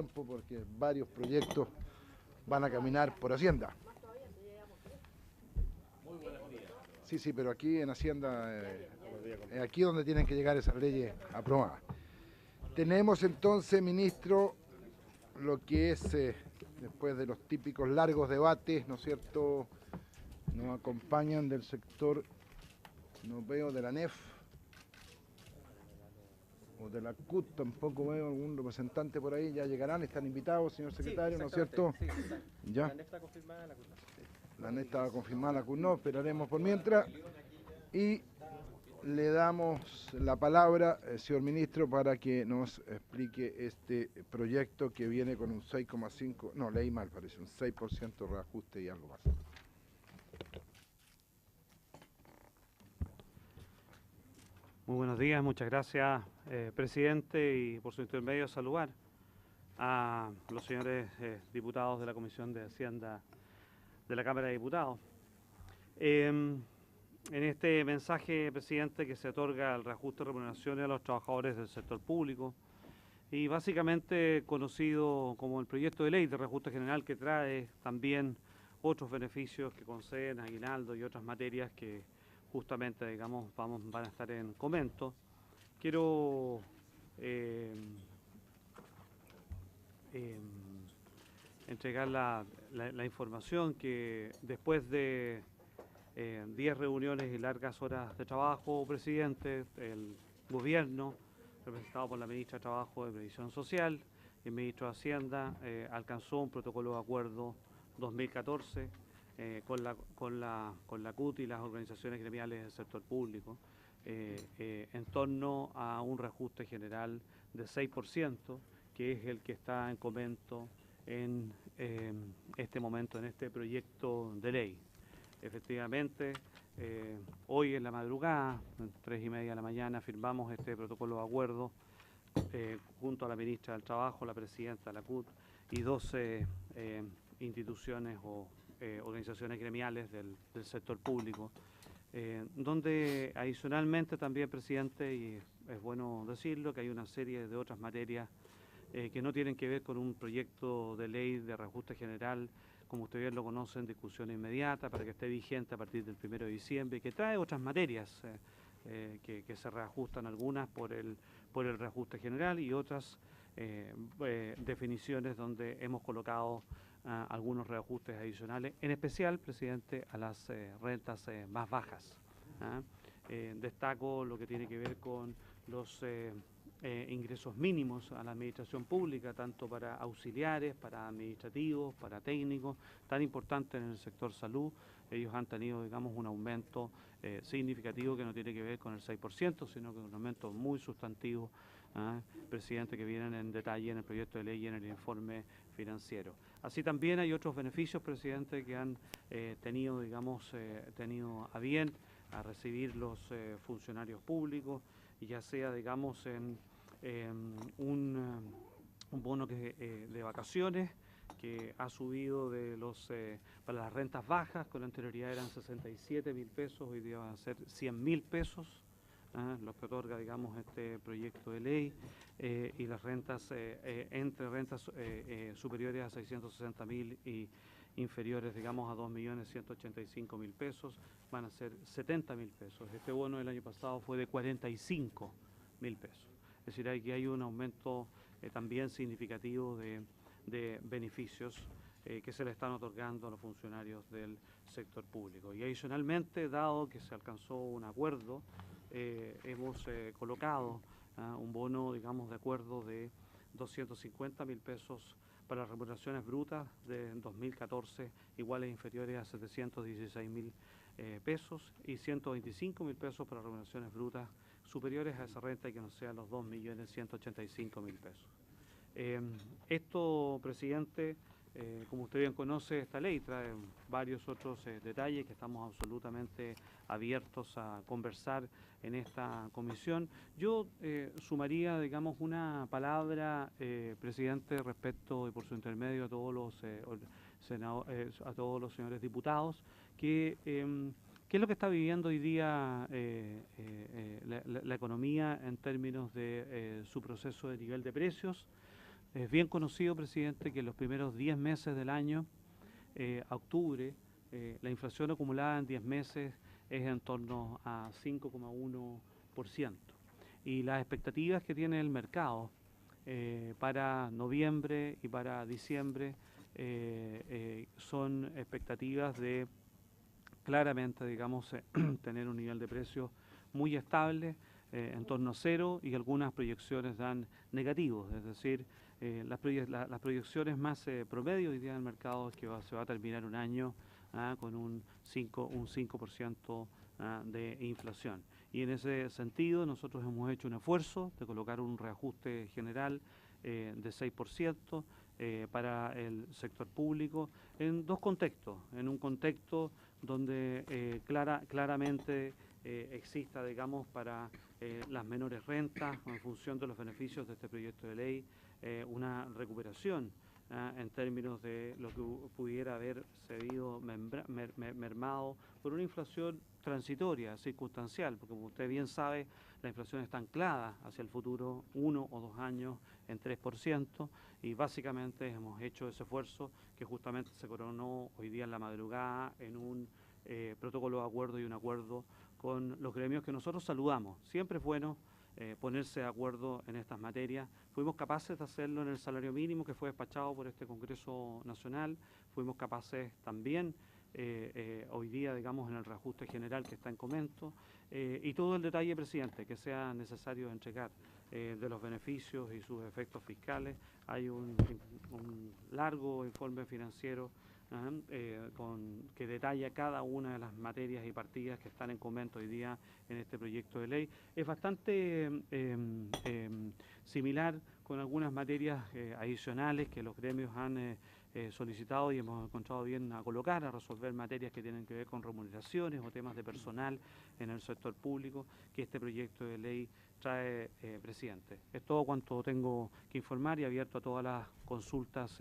tiempo porque varios proyectos van a caminar por Hacienda. Sí, sí, pero aquí en Hacienda, aquí donde tienen que llegar esas leyes aprobadas. Tenemos entonces, ministro, lo que es, después de los típicos largos debates, ¿no es cierto?, nos acompañan del sector, no veo de la NEF, o de la CUT, tampoco veo algún representante por ahí, ya llegarán, están invitados, señor secretario, ¿no es cierto? Sí, ya. la NEF está confirmada, la CUT no. La NEF estaba confirmada, la CUT no, esperaremos por mientras. Y le damos la palabra, señor ministro, para que nos explique este proyecto que viene con un 6,5, no, leí mal, parece, un 6% reajuste y algo más. Muy buenos días, muchas gracias, presidente, y por su intermedio saludar a los señores diputados de la Comisión de Hacienda de la Cámara de Diputados. En este mensaje, presidente, que se otorga el reajuste de remuneraciones a los trabajadores del sector público y básicamente conocido como el proyecto de ley de reajuste general, que trae también otros beneficios que conceden aguinaldo y otras materias que justamente, digamos, van a estar en comento. Quiero entregar la información que después de 10 reuniones y largas horas de trabajo, presidente, el gobierno, representado por la ministra de Trabajo y Previsión Social y el ministro de Hacienda, alcanzó un protocolo de acuerdo 2014 con la CUT y las organizaciones gremiales del sector público en torno a un reajuste general de 6%, que es el que está en comento en este momento, en este proyecto de ley. Efectivamente, hoy en la madrugada, 3:30 de la mañana, firmamos este protocolo de acuerdo junto a la ministra del Trabajo, la presidenta de la CUT y 12 instituciones o organizaciones gremiales del sector público, donde adicionalmente también, presidente, y es bueno decirlo, que hay una serie de otras materias que no tienen que ver con un proyecto de ley de reajuste general, como ustedes bien lo conocen, discusión inmediata para que esté vigente a partir del 1 de diciembre, que trae otras materias que se reajustan, algunas por el reajuste general y otras definiciones donde hemos colocado algunos reajustes adicionales, en especial, presidente, a las rentas más bajas. Destaco lo que tiene que ver con los ingresos mínimos a la administración pública, tanto para auxiliares, para administrativos, para técnicos, tan importante en el sector salud. Ellos han tenido, digamos, un aumento significativo que no tiene que ver con el 6%, sino que un aumento muy sustantivo, presidente, que vienen en detalle en el proyecto de ley y en el informe financiero. Así también hay otros beneficios, presidente, que han tenido, digamos, tenido a bien a recibir los funcionarios públicos, y ya sea, digamos, en un bono de vacaciones que ha subido para las rentas bajas, con anterioridad eran 67.000 pesos, hoy día van a ser 100.000 pesos, lo que otorga, digamos, este proyecto de ley, y las rentas, entre rentas superiores a 660.000 y inferiores, digamos, a 2.185.000 pesos, van a ser 70.000 pesos. Este bono del año pasado fue de 45.000 pesos. Es decir, aquí hay un aumento también significativo de beneficios que se le están otorgando a los funcionarios del sector público. Y adicionalmente, dado que se alcanzó un acuerdo, hemos colocado un bono, digamos, de acuerdo de 250.000 pesos para las remuneraciones brutas de 2014, iguales e inferiores a 716.000 pesos, y 125.000 pesos para remuneraciones brutas superiores a esa renta y que no sean los 2.185.000 pesos. Esto, presidente, como usted bien conoce, esta ley trae varios otros detalles que estamos absolutamente abiertos a conversar en esta comisión. Yo sumaría, digamos, una palabra, presidente, respecto, y por su intermedio, a todos los señores diputados, que ¿qué es lo que está viviendo hoy día la economía en términos de su proceso de nivel de precios? Es bien conocido, presidente, que en los primeros 10 meses del año, a octubre, la inflación acumulada en 10 meses es en torno a 5,1%. Y las expectativas que tiene el mercado para noviembre y para diciembre son expectativas de claramente, digamos, tener un nivel de precios muy estable, en torno a cero, y algunas proyecciones dan negativos, es decir, las proyecciones más promedio hoy día en el mercado es que se va a terminar un año con un 5% de inflación. Y en ese sentido nosotros hemos hecho un esfuerzo de colocar un reajuste general de 6% para el sector público en dos contextos. En un contexto donde claramente exista, digamos, para las menores rentas, en función de los beneficios de este proyecto de ley, una recuperación en términos de lo que pudiera haber sido mermado por una inflación transitoria, circunstancial, porque como usted bien sabe, la inflación está anclada hacia el futuro 1 o 2 años en 3%, y básicamente hemos hecho ese esfuerzo que justamente se coronó hoy día en la madrugada en un protocolo de acuerdo y un acuerdo con los gremios que nosotros saludamos. Siempre es bueno ponerse de acuerdo en estas materias. Fuimos capaces de hacerlo en el salario mínimo que fue despachado por este Congreso Nacional. Fuimos capaces también hoy día, digamos, en el reajuste general que está en comento. Y todo el detalle, presidente, que sea necesario entregar de los beneficios y sus efectos fiscales. Hay un largo informe financiero que detalla cada una de las materias y partidas que están en comento hoy día en este proyecto de ley. Es bastante similar con algunas materias adicionales que los gremios han solicitado y hemos encontrado bien a colocar, a resolver materias que tienen que ver con remuneraciones o temas de personal en el sector público que este proyecto de ley trae, presidente. Es todo cuanto tengo que informar y abierto a todas las consultas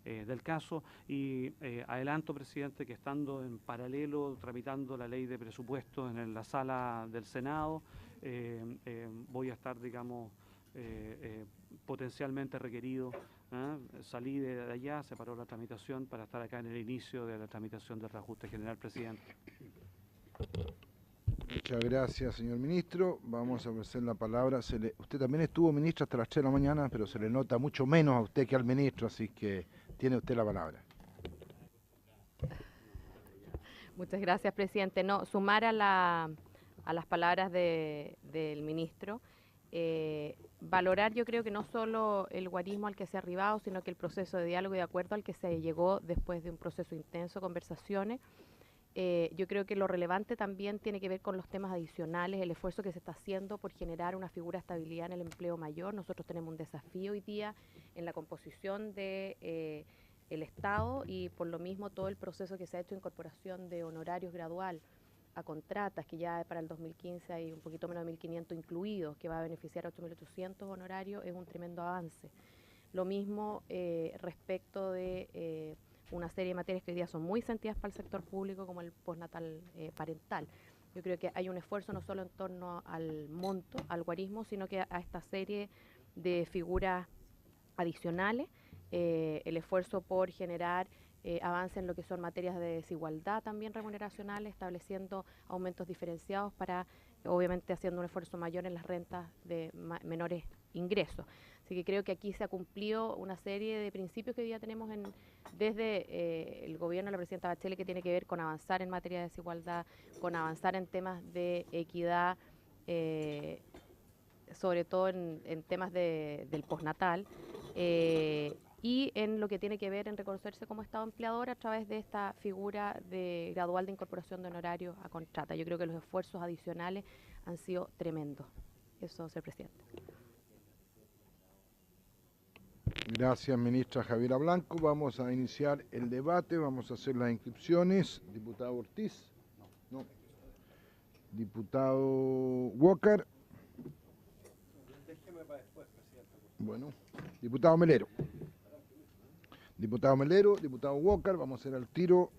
del caso, y adelanto, presidente, que estando en paralelo tramitando la ley de presupuestos en la sala del Senado, voy a estar, digamos, potencialmente requerido. Salí de allá, se paró la tramitación para estar acá en el inicio de la tramitación del reajuste general, presidente. Muchas gracias, señor ministro. Vamos a ofrecer la palabra. Usted también estuvo, ministro, hasta las 3 de la mañana, pero se le nota mucho menos a usted que al ministro, así que tiene usted la palabra. Muchas gracias, presidente. No, sumar a las palabras del ministro, valorar, yo creo que no solo el guarismo al que se ha arribado, sino que el proceso de diálogo y de acuerdo al que se llegó después de un proceso intenso, conversaciones. Yo creo que lo relevante también tiene que ver con los temas adicionales, el esfuerzo que se está haciendo por generar una figura de estabilidad en el empleo mayor. Nosotros tenemos un desafío hoy día en la composición de el Estado, y por lo mismo todo el proceso que se ha hecho de incorporación de honorarios gradual a contratas, que ya para el 2015 hay un poquito menos de 1.500 incluidos, que va a beneficiar a 8.800 honorarios, es un tremendo avance. Lo mismo respecto de una serie de materias que hoy día son muy sentidas para el sector público, como el postnatal parental. Yo creo que hay un esfuerzo no solo en torno al monto, al guarismo, sino que a esta serie de figuras adicionales, el esfuerzo por generar avance en lo que son materias de desigualdad también remuneracional, estableciendo aumentos diferenciados para, obviamente, haciendo un esfuerzo mayor en las rentas de menores ingresos. Así que creo que aquí se ha cumplido una serie de principios que hoy día tenemos desde el gobierno de la presidenta Bachelet, que tiene que ver con avanzar en materia de desigualdad, con avanzar en temas de equidad, sobre todo en temas del postnatal, y en lo que tiene que ver en reconocerse como Estado empleador a través de esta figura gradual de incorporación de honorarios a contrata. Yo creo que los esfuerzos adicionales han sido tremendos. Eso, señor presidente. Gracias, ministra Javiera Blanco. Vamos a iniciar el debate, vamos a hacer las inscripciones. Diputado Ortiz. No. Diputado Walker. Bueno, diputado Melero. Diputado Melero, diputado Walker, vamos a hacer al tiro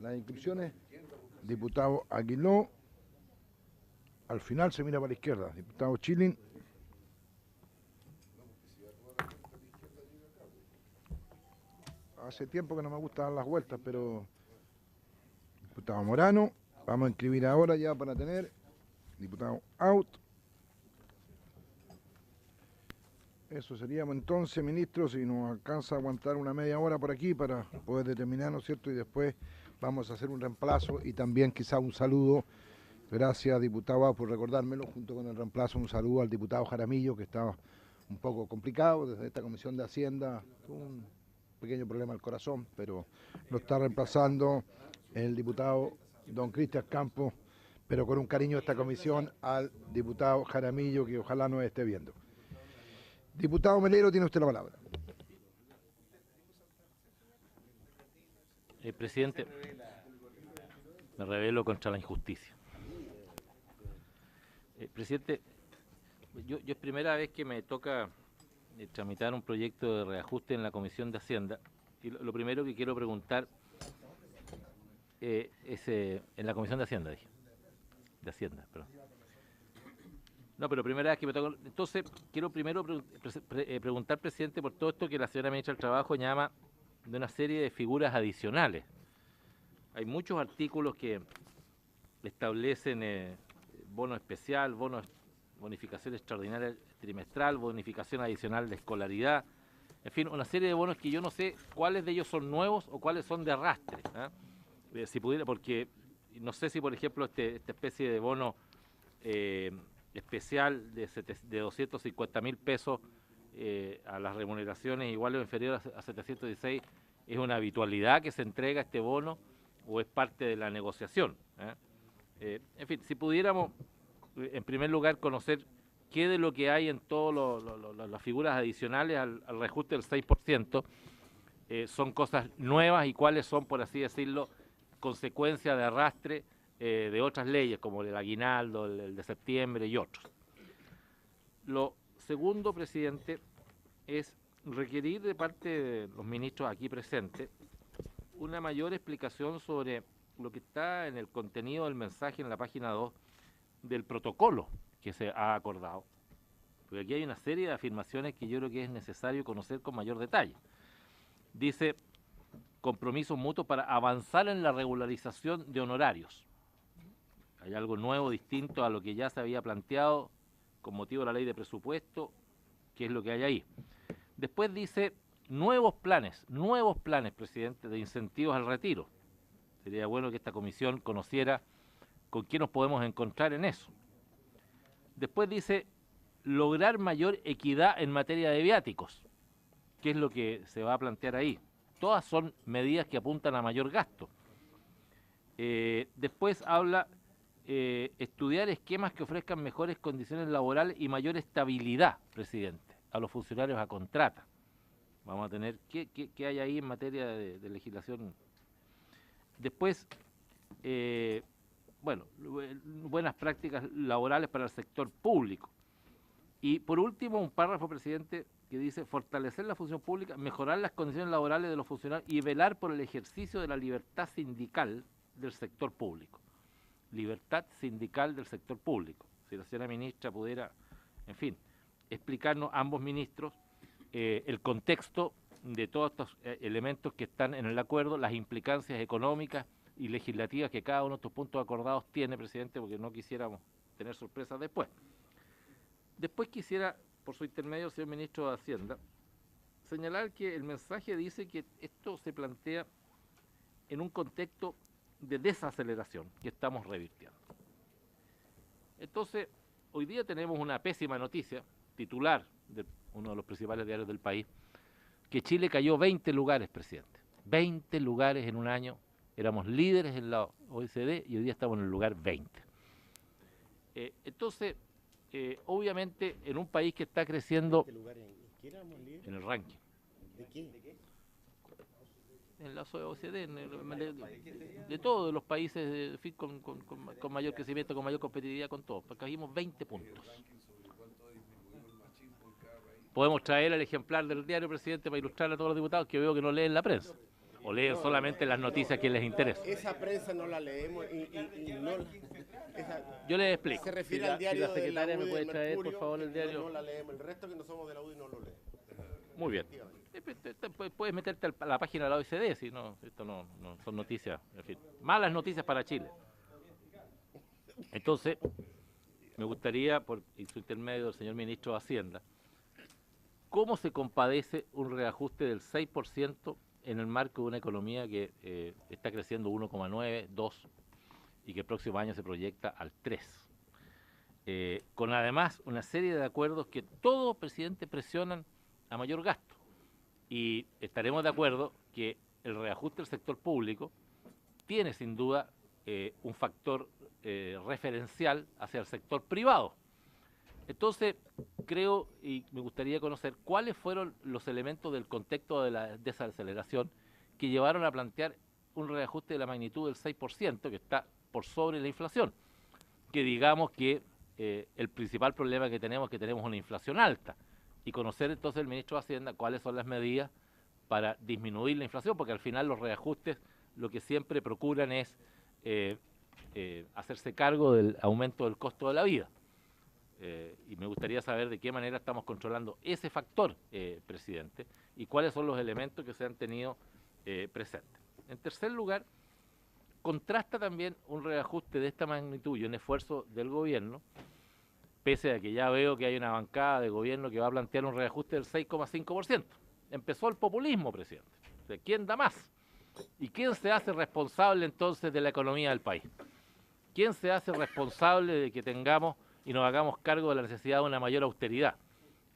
las inscripciones. Diputado Aguiló. Al final se mira para la izquierda. Diputado Chilin. hace tiempo que no me gusta dar las vueltas, pero diputado Morano, vamos a inscribir ahora ya para tener diputado out. Eso seríamos entonces, ministro, si nos alcanza a aguantar una media hora por aquí para poder determinar, ¿no es cierto? Y después vamos a hacer un reemplazo y también quizá un saludo. Gracias, diputado Out, por recordármelo, junto con el reemplazo, un saludo al diputado Jaramillo, que estaba un poco complicado desde esta Comisión de Hacienda, tuvo un pequeño problema al corazón, pero lo está reemplazando el diputado don Cristian Campos, pero con un cariño de esta comisión al diputado Jaramillo, que ojalá nos esté viendo. Diputado Melero, tiene usted la palabra. Presidente, me rebelo contra la injusticia. Presidente, yo es primera vez que me toca tramitar un proyecto de reajuste en la Comisión de Hacienda, y lo primero que quiero preguntar es en la Comisión de Hacienda, dije. De Hacienda, perdón. No, pero primera vez que me toca. Entonces, quiero primero preguntar, presidente, por todo esto que la señora ministra del Trabajo llama de una serie de figuras adicionales. Hay muchos artículos que establecen bono especial, bonificación extraordinaria trimestral, bonificación adicional de escolaridad, en fin, una serie de bonos que yo no sé cuáles de ellos son nuevos o cuáles son de arrastre. Si pudiera, porque no sé si, por ejemplo, esta especie de bono especial de 250.000 pesos a las remuneraciones iguales o inferiores a 716 es una habitualidad que se entrega este bono o es parte de la negociación. En fin, si pudiéramos, en primer lugar, conocer qué de lo que hay en todas las figuras adicionales al reajuste del 6% son cosas nuevas y cuáles son, por así decirlo, consecuencia de arrastre de otras leyes, como el aguinaldo, el de septiembre y otros. Lo segundo, presidente, es requerir de parte de los ministros aquí presentes una mayor explicación sobre lo que está en el contenido del mensaje en la página 2 del protocolo que se ha acordado. Porque aquí hay una serie de afirmaciones que yo creo que es necesario conocer con mayor detalle. Dice, compromisos mutuos para avanzar en la regularización de honorarios. Hay algo nuevo, distinto a lo que ya se había planteado con motivo de la ley de presupuesto, que es lo que hay ahí. Después dice, nuevos planes, presidente, de incentivos al retiro. Sería bueno que esta comisión conociera con qué nos podemos encontrar en eso. Después dice, lograr mayor equidad en materia de viáticos. ¿Qué es lo que se va a plantear ahí? Todas son medidas que apuntan a mayor gasto. Después habla estudiar esquemas que ofrezcan mejores condiciones laborales y mayor estabilidad, presidente, a los funcionarios a contrata. Vamos a tener, ¿qué hay ahí en materia de legislación? Después, bueno, buenas prácticas laborales para el sector público. Y por último, un párrafo, presidente, que dice fortalecer la función pública, mejorar las condiciones laborales de los funcionarios y velar por el ejercicio de la libertad sindical del sector público. Libertad sindical del sector público. Si la señora ministra pudiera, en fin, explicarnos ambos ministros el contexto de todos estos elementos que están en el acuerdo, las implicancias económicas y legislativas que cada uno de estos puntos acordados tiene, presidente, porque no quisiéramos tener sorpresas después. Después quisiera, por su intermedio, señor ministro de Hacienda, señalar que el mensaje dice que esto se plantea en un contexto de desaceleración que estamos revirtiendo. Entonces, hoy día tenemos una pésima noticia, titular de uno de los principales diarios del país, que Chile cayó 20 lugares, presidente. 20 lugares en un año. Éramos líderes en la OECD y hoy día estamos en el lugar 20. Entonces, obviamente, en un país que está creciendo en el ranking. ¿De qué? En la OECD, de todos los países con mayor crecimiento, con mayor competitividad, con todo. Porque caímos 20 puntos. Podemos traer el ejemplar del diario, presidente, para ilustrar a todos los diputados que veo que no leen la prensa. O leen solamente las noticias que les interesan. Esa prensa no la leemos y no... Yo les explico. Se refiere al diario si la secretaria de la me puede traer, Mercurio, por favor, el diario. No la leemos, el resto que no somos de la UDI no lo leemos. Muy bien. Puedes meterte a la página de la OECD, si no, esto no son noticias, en fin, malas noticias para Chile. Entonces, me gustaría, por su intermedio del señor ministro de Hacienda, ¿cómo se compadece un reajuste del 6% en el marco de una economía que está creciendo 1,9, 2 y que el próximo año se proyecta al 3? Con además una serie de acuerdos que todos, presidente, presionan a mayor gasto. Y estaremos de acuerdo que el reajuste del sector público tiene sin duda un factor referencial hacia el sector privado. Entonces, creo y me gustaría conocer cuáles fueron los elementos del contexto de la desaceleración que llevaron a plantear un reajuste de la magnitud del 6%, que está por sobre la inflación. Que digamos que el principal problema que tenemos es que tenemos una inflación alta. Y conocer entonces el ministro de Hacienda cuáles son las medidas para disminuir la inflación, porque al final los reajustes lo que siempre procuran es hacerse cargo del aumento del costo de la vida. Y me gustaría saber de qué manera estamos controlando ese factor, presidente, y cuáles son los elementos que se han tenido presentes. En tercer lugar, contrasta también un reajuste de esta magnitud y un esfuerzo del gobierno, pese a que ya veo que hay una bancada de gobierno que va a plantear un reajuste del 6,5%. Empezó el populismo, presidente. ¿De quién da más? ¿Y quién se hace responsable entonces de la economía del país? ¿Quién se hace responsable de que tengamos y nos hagamos cargo de la necesidad de una mayor austeridad?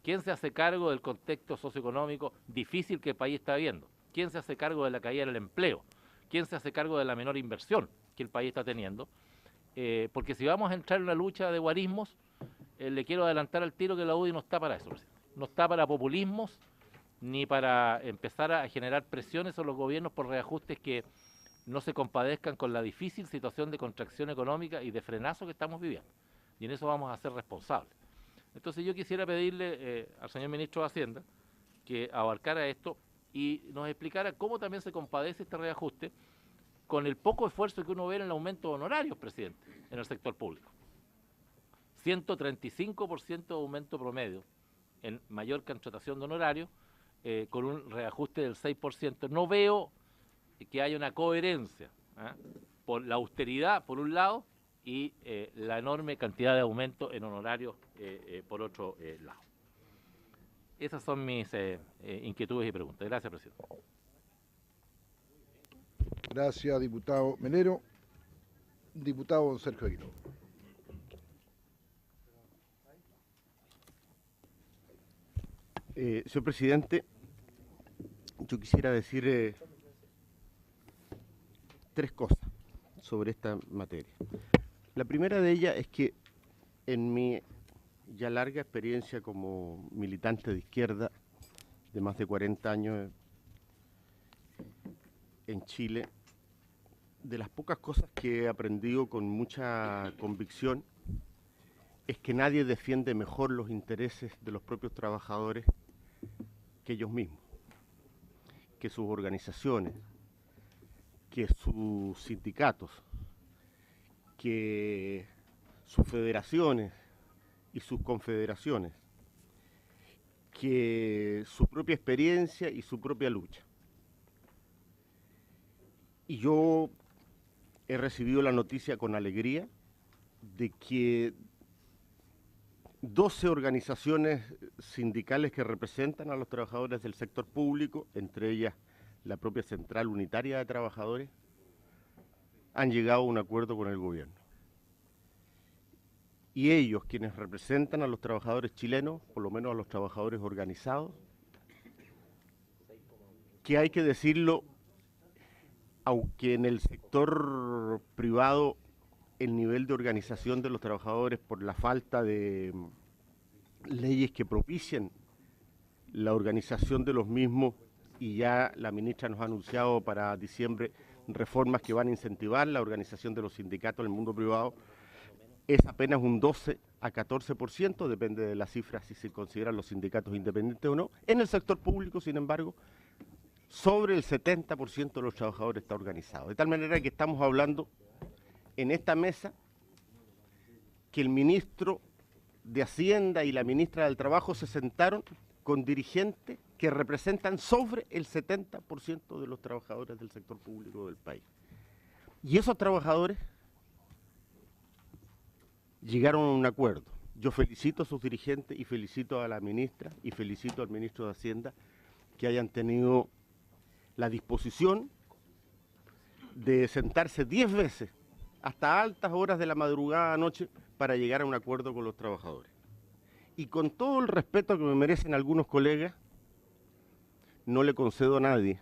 ¿Quién se hace cargo del contexto socioeconómico difícil que el país está viviendo? ¿Quién se hace cargo de la caída del empleo? ¿Quién se hace cargo de la menor inversión que el país está teniendo? Porque si vamos a entrar en una lucha de guarismos, le quiero adelantar al tiro que la UDI no está para eso, presidente. No está para populismos ni para empezar a generar presiones a los gobiernos por reajustes que no se compadezcan con la difícil situación de contracción económica y de frenazo que estamos viviendo. Y en eso vamos a ser responsables. Entonces yo quisiera pedirle al señor ministro de Hacienda que abarcara esto y nos explicara cómo también se compadece este reajuste con el poco esfuerzo que uno ve en el aumento de honorarios, presidente, en el sector público. 135% de aumento promedio en mayor contratación de honorarios, con un reajuste del 6%. No veo que haya una coherencia por la austeridad, por un lado, y la enorme cantidad de aumento en honorarios, por otro lado. Esas son mis inquietudes y preguntas. Gracias, presidente. Gracias, diputado Melero. Diputado don Sergio Aguiló. Señor presidente, yo quisiera decir tres cosas sobre esta materia. La primera de ellas es que en mi ya larga experiencia como militante de izquierda de más de 40 años en Chile, de las pocas cosas que he aprendido con mucha convicción es que nadie defiende mejor los intereses de los propios trabajadores que ellos mismos, que sus organizaciones, que sus sindicatos, que sus federaciones y sus confederaciones, que su propia experiencia y su propia lucha. Y yo he recibido la noticia con alegría de que 12 organizaciones sindicales que representan a los trabajadores del sector público, entre ellas la propia Central Unitaria de Trabajadores, han llegado a un acuerdo con el gobierno. Y ellos, quienes representan a los trabajadores chilenos, por lo menos a los trabajadores organizados, que hay que decirlo, aunque en el sector privado el nivel de organización de los trabajadores por la falta de leyes que propicien la organización de los mismos, y ya la ministra nos ha anunciado para diciembre reformas que van a incentivar la organización de los sindicatos en el mundo privado, es apenas un 12 a 14%, depende de la cifra si se consideran los sindicatos independientes o no. En el sector público, sin embargo, sobre el 70% de los trabajadores está organizado. De tal manera que estamos hablando en esta mesa que el ministro de Hacienda y la ministra del Trabajo se sentaron con dirigentes que representan sobre el 70% de los trabajadores del sector público del país. Y esos trabajadores llegaron a un acuerdo. Yo felicito a sus dirigentes y felicito a la ministra y felicito al ministro de Hacienda que hayan tenido la disposición de sentarse 10 veces hasta altas horas de la madrugada anoche para llegar a un acuerdo con los trabajadores. Y con todo el respeto que me merecen algunos colegas, no le concedo a nadie,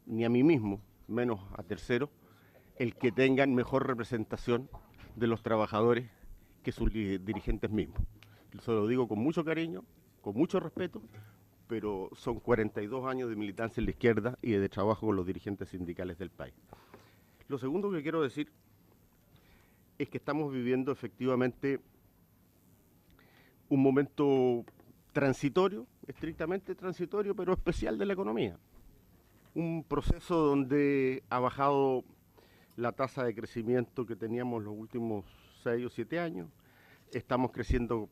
ni a mí mismo, menos a terceros, el que tengan mejor representación de los trabajadores que sus dirigentes mismos. Se lo digo con mucho cariño, con mucho respeto, pero son 42 años de militancia en la izquierda y de trabajo con los dirigentes sindicales del país. Lo segundo que quiero decir es que estamos viviendo efectivamente un momento transitorio, estrictamente transitorio, pero especial de la economía. Un proceso donde ha bajado la tasa de crecimiento que teníamos los últimos 6 o 7 años. Estamos creciendo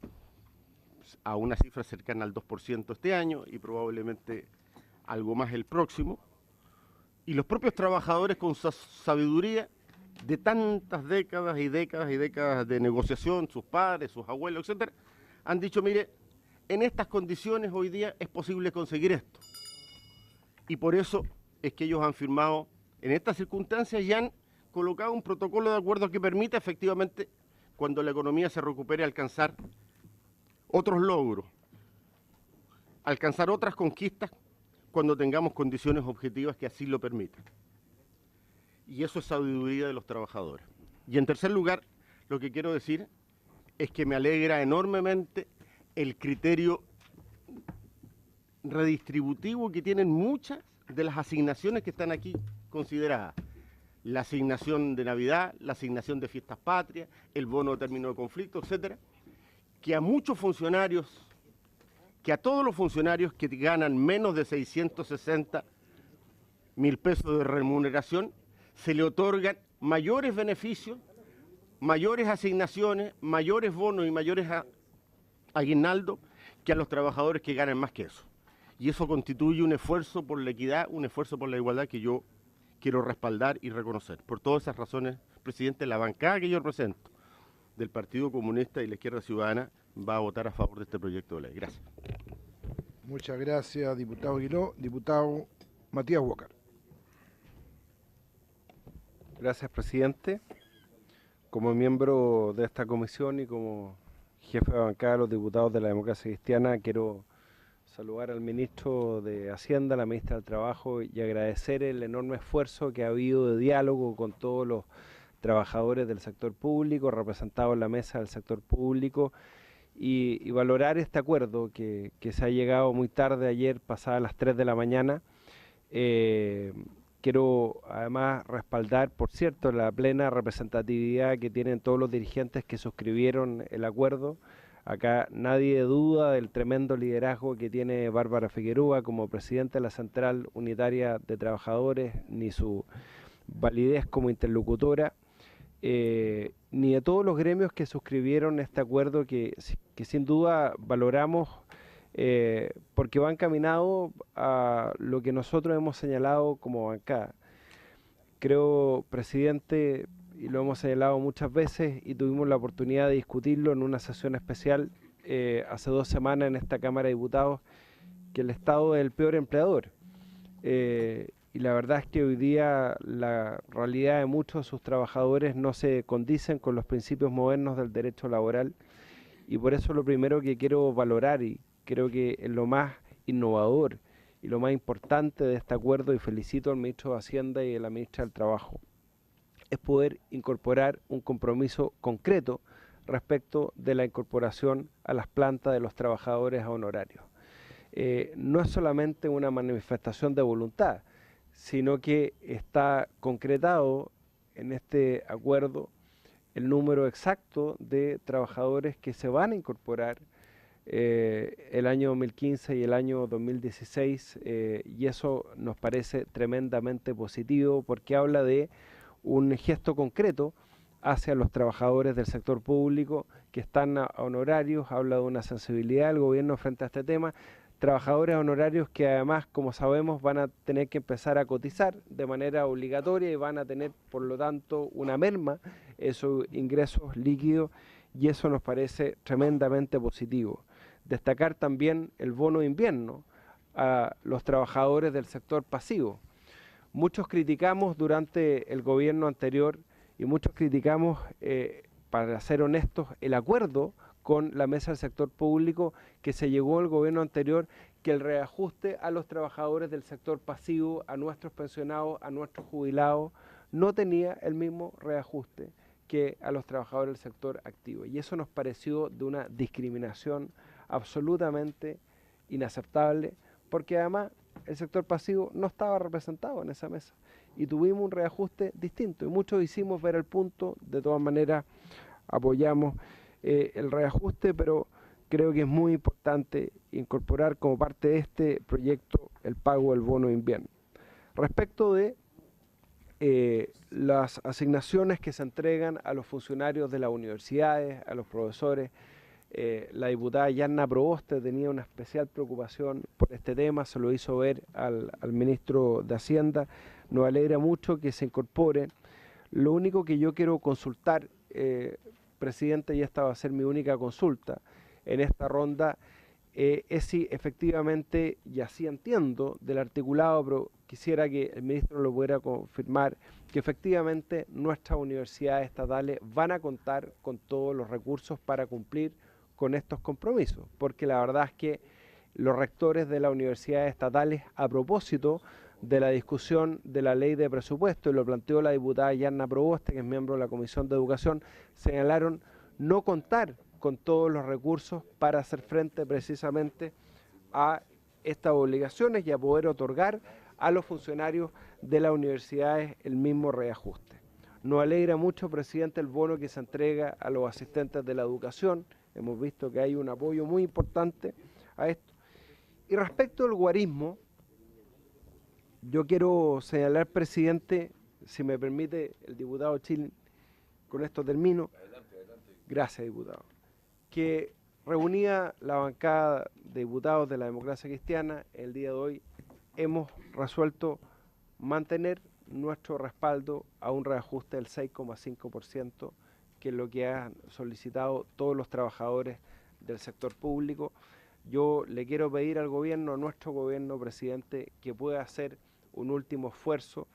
a una cifra cercana al 2% este año y probablemente algo más el próximo. Y los propios trabajadores, con su sabiduría de tantas décadas y décadas y décadas de negociación, sus padres, sus abuelos, etcétera, han dicho, mire, en estas condiciones hoy día es posible conseguir esto. Y por eso es que ellos han firmado en estas circunstancias y han colocado un protocolo de acuerdo que permita efectivamente, cuando la economía se recupere, alcanzar otros logros, alcanzar otras conquistas cuando tengamos condiciones objetivas que así lo permitan. Y eso es sabiduría de los trabajadores. Y en tercer lugar, lo que quiero decir es que me alegra enormemente el criterio redistributivo que tienen muchas de las asignaciones que están aquí consideradas. La asignación de Navidad, la asignación de fiestas patrias, el bono de término de conflicto, etcétera, que a muchos funcionarios, que a todos los funcionarios que ganan menos de 660.000 pesos de remuneración, se le otorgan mayores beneficios, mayores asignaciones, mayores bonos y mayores aguinaldos que a los trabajadores que ganan más que eso. Y eso constituye un esfuerzo por la equidad, un esfuerzo por la igualdad que yo quiero respaldar y reconocer. Por todas esas razones, presidente, la bancada que yo represento del Partido Comunista y la Izquierda Ciudadana va a votar a favor de este proyecto de ley. Gracias. Muchas gracias, diputado Aguiló. Diputado Matías Walker. Gracias, presidente. Como miembro de esta comisión y como jefe de bancada de los diputados de la Democracia Cristiana, quiero saludar al ministro de Hacienda, a la ministra del Trabajo y agradecer el enorme esfuerzo que ha habido de diálogo con todos los trabajadores del sector público, representados en la mesa del sector público, y valorar este acuerdo que se ha llegado muy tarde ayer, pasadas las 3 de la mañana. Quiero además respaldar, por cierto, la plena representatividad que tienen todos los dirigentes que suscribieron el acuerdo. Acá nadie duda del tremendo liderazgo que tiene Bárbara Figueroa como presidenta de la Central Unitaria de Trabajadores, ni su validez como interlocutora, ni de todos los gremios que suscribieron este acuerdo que sin duda valoramos porque va encaminado a lo que nosotros hemos señalado como bancada. Creo, presidente, y lo hemos señalado muchas veces y tuvimos la oportunidad de discutirlo en una sesión especial hace 2 semanas en esta Cámara de Diputados, que el Estado es el peor empleador. Y la verdad es que hoy día la realidad de muchos de sus trabajadores no se condicen con los principios modernos del derecho laboral, y por eso lo primero que quiero valorar, y creo que es lo más innovador y lo más importante de este acuerdo, y felicito al ministro de Hacienda y a la ministra del Trabajo, es poder incorporar un compromiso concreto respecto de la incorporación a las plantas de los trabajadores a honorarios. No es solamente una manifestación de voluntad, sino que está concretado en este acuerdo el número exacto de trabajadores que se van a incorporar el año 2015 y el año 2016, y eso nos parece tremendamente positivo porque habla de un gesto concreto hacia los trabajadores del sector público que están a honorarios, habla de una sensibilidad del gobierno frente a este tema. trabajadores honorarios que además, como sabemos, van a tener que empezar a cotizar de manera obligatoria y van a tener, por lo tanto, una merma en sus ingresos líquidos, y eso nos parece tremendamente positivo. Destacar también el bono de invierno a los trabajadores del sector pasivo. Muchos criticamos durante el gobierno anterior y muchos criticamos, para ser honestos, el acuerdo con la mesa del sector público que se llegó al gobierno anterior, que el reajuste a los trabajadores del sector pasivo, a nuestros pensionados, a nuestros jubilados, no tenía el mismo reajuste que a los trabajadores del sector activo. Y eso nos pareció de una discriminación absolutamente inaceptable, porque además el sector pasivo no estaba representado en esa mesa y tuvimos un reajuste distinto y muchos hicimos ver el punto. De todas maneras apoyamos el reajuste, pero creo que es muy importante incorporar como parte de este proyecto el pago del bono de invierno. Respecto de las asignaciones que se entregan a los funcionarios de las universidades, a los profesores, la diputada Yanna Proboste tenía una especial preocupación por este tema, se lo hizo ver al ministro de Hacienda. Nos alegra mucho que se incorpore. Lo único que yo quiero consultar, presidente, y esta va a ser mi única consulta en esta ronda, es si efectivamente, y así entiendo del articulado, pero quisiera que el ministro lo pudiera confirmar, que efectivamente nuestras universidades estatales van a contar con todos los recursos para cumplir con estos compromisos, porque la verdad es que los rectores de las universidades estatales, a propósito de la discusión de la ley de presupuesto, y lo planteó la diputada Yanna Proboste, que es miembro de la Comisión de Educación, señalaron no contar con todos los recursos para hacer frente precisamente a estas obligaciones y a poder otorgar a los funcionarios de las universidades el mismo reajuste. Nos alegra mucho, presidente, el bono que se entrega a los asistentes de la educación. Hemos visto que hay un apoyo muy importante a esto. Y respecto al guarismo, yo quiero señalar, presidente, si me permite el diputado Chilin, con esto termino. Gracias, diputado. Que reunía la bancada de diputados de la Democracia Cristiana el día de hoy, hemos resuelto mantener nuestro respaldo a un reajuste del 6,5%, que es lo que han solicitado todos los trabajadores del sector público. Yo le quiero pedir al gobierno, a nuestro gobierno, presidente, que pueda hacer un último esfuerzo.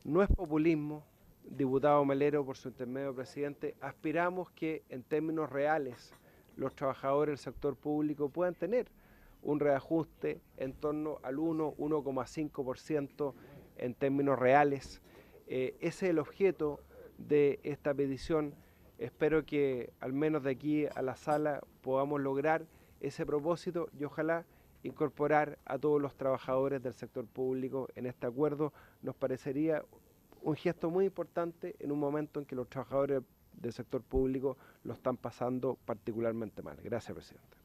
No es populismo, diputado Melero, por su intermedio, presidente. Aspiramos que en términos reales los trabajadores del sector público puedan tener un reajuste en torno al 1,5% en términos reales. Ese es el objeto de esta petición. Espero que al menos de aquí a la sala podamos lograr ese propósito y ojalá incorporar a todos los trabajadores del sector público en este acuerdo. Nos parecería un gesto muy importante en un momento en que los trabajadores del sector público lo están pasando particularmente mal. Gracias, presidente.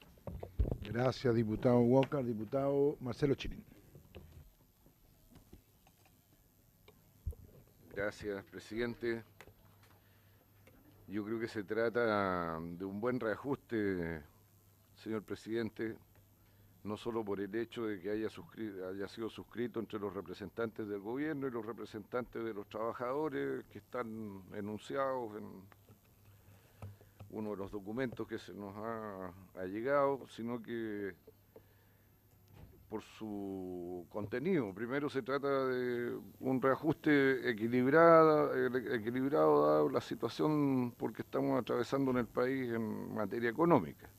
Gracias, diputado Walker. Diputado Marcelo Chilin. Gracias, presidente. Yo creo que se trata de un buen reajuste, señor presidente, no solo por el hecho de que haya sido suscrito entre los representantes del gobierno y los representantes de los trabajadores que están enunciados en uno de los documentos que se nos ha llegado, sino que por su contenido. Primero se trata de un reajuste equilibrado dado la situación porque estamos atravesando en el país en materia económica.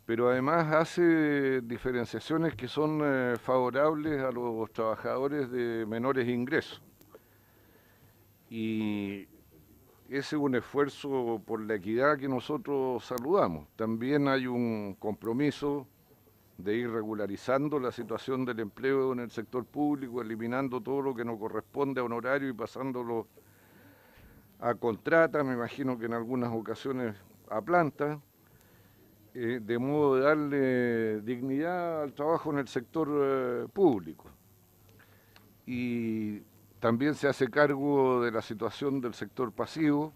Pero además hace diferenciaciones que son favorables a los trabajadores de menores ingresos. Y ese es un esfuerzo por la equidad que nosotros saludamos. También hay un compromiso de ir regularizando la situación del empleo en el sector público, eliminando todo lo que nos corresponde a honorario y pasándolo a contrata, me imagino que en algunas ocasiones a planta, de modo de darle dignidad al trabajo en el sector público. Y también se hace cargo de la situación del sector pasivo,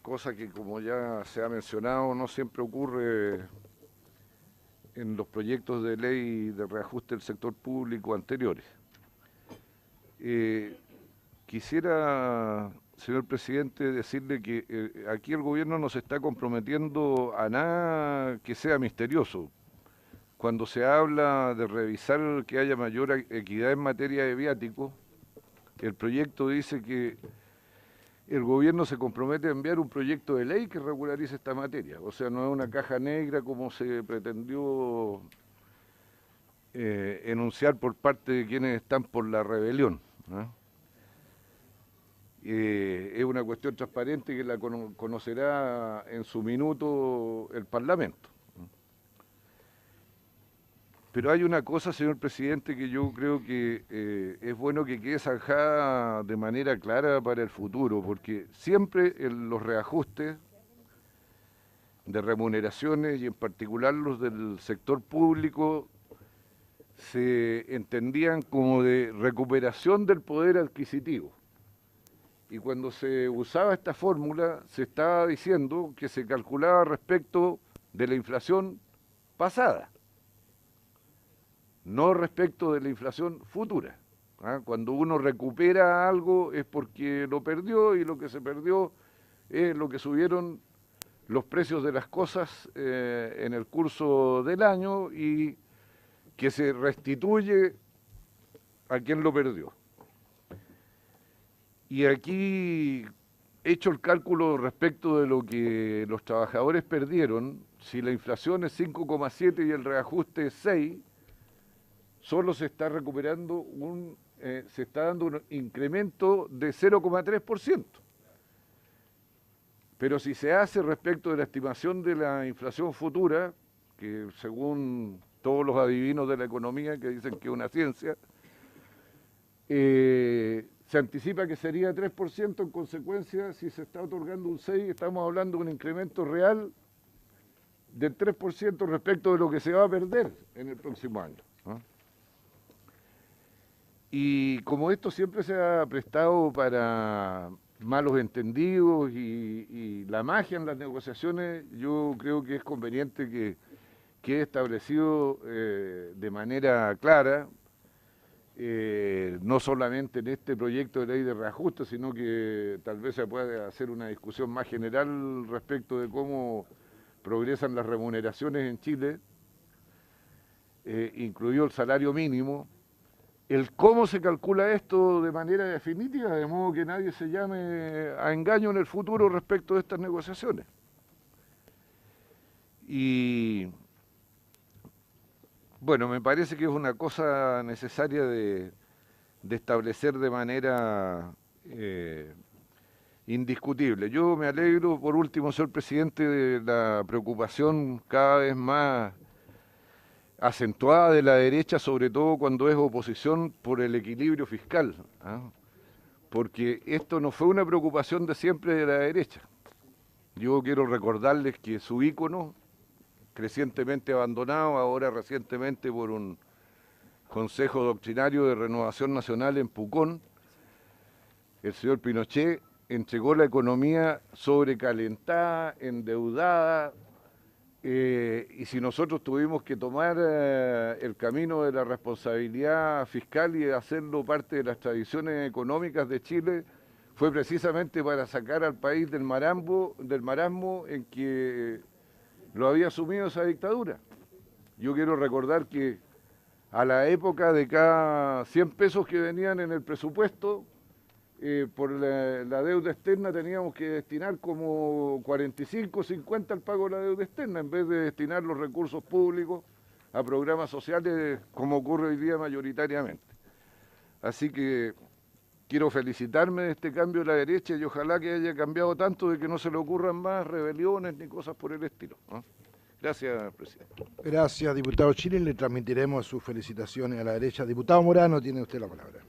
cosa que, como ya se ha mencionado, no siempre ocurre en los proyectos de ley de reajuste del sector público anteriores. Quisiera, señor presidente, decirle que aquí el gobierno no se está comprometiendo a nada que sea misterioso. Cuando se habla de revisar que haya mayor equidad en materia de viáticos, el proyecto dice que el gobierno se compromete a enviar un proyecto de ley que regularice esta materia. O sea, no es una caja negra como se pretendió enunciar por parte de quienes están por la rebelión, ¿no? Es una cuestión transparente que la conocerá en su minuto el Parlamento. Pero hay una cosa, señor presidente, que yo creo que es bueno que quede zanjada de manera clara para el futuro, porque siempre en los reajustes de remuneraciones y en particular los del sector público se entendían como de recuperación del poder adquisitivo. Y cuando se usaba esta fórmula, se estaba diciendo que se calculaba respecto de la inflación pasada, no respecto de la inflación futura. Cuando uno recupera algo es porque lo perdió, y lo que se perdió es lo que subieron los precios de las cosas en el curso del año, y que se restituye a quien lo perdió. Y aquí, hecho el cálculo respecto de lo que los trabajadores perdieron, si la inflación es 5,7 y el reajuste es 6, solo se está recuperando se está dando un incremento de 0,3%. Pero si se hace respecto de la estimación de la inflación futura, que según todos los adivinos de la economía que dicen que es una ciencia, se anticipa que sería 3%, en consecuencia, si se está otorgando un 6, estamos hablando de un incremento real del 3% respecto de lo que se va a perder en el próximo año, ¿no? Y como esto siempre se ha prestado para malos entendidos y la magia en las negociaciones, yo creo que es conveniente que quede establecido de manera clara, no solamente en este proyecto de ley de reajuste, sino que tal vez se pueda hacer una discusión más general respecto de cómo progresan las remuneraciones en Chile, incluido el salario mínimo, el cómo se calcula esto de manera definitiva, de modo que nadie se llame a engaño en el futuro respecto de estas negociaciones. Y bueno, me parece que es una cosa necesaria de establecer de manera indiscutible. Yo me alegro, por último, señor presidente, de la preocupación cada vez más acentuada de la derecha, sobre todo cuando es oposición, por el equilibrio fiscal, ¿ah? Porque esto no fue una preocupación de siempre de la derecha. Yo quiero recordarles que su ícono, crecientemente abandonado, ahora recientemente por un Consejo Doctrinario de Renovación Nacional en Pucón, el señor Pinochet entregó la economía sobrecalentada, endeudada, y si nosotros tuvimos que tomar el camino de la responsabilidad fiscal y hacerlo parte de las tradiciones económicas de Chile, fue precisamente para sacar al país del marasmo en que lo había asumido esa dictadura. Yo quiero recordar que a la época de cada 100 pesos que venían en el presupuesto, por la deuda externa teníamos que destinar como 45, 50 al pago de la deuda externa, en vez de destinar los recursos públicos a programas sociales como ocurre hoy día mayoritariamente. Así que quiero felicitarme de este cambio de la derecha y ojalá que haya cambiado tanto de que no se le ocurran más rebeliones ni cosas por el estilo, ¿no? Gracias, presidente. Gracias, diputado Chile. Le transmitiremos sus felicitaciones a la derecha. Diputado Morano, tiene usted la palabra.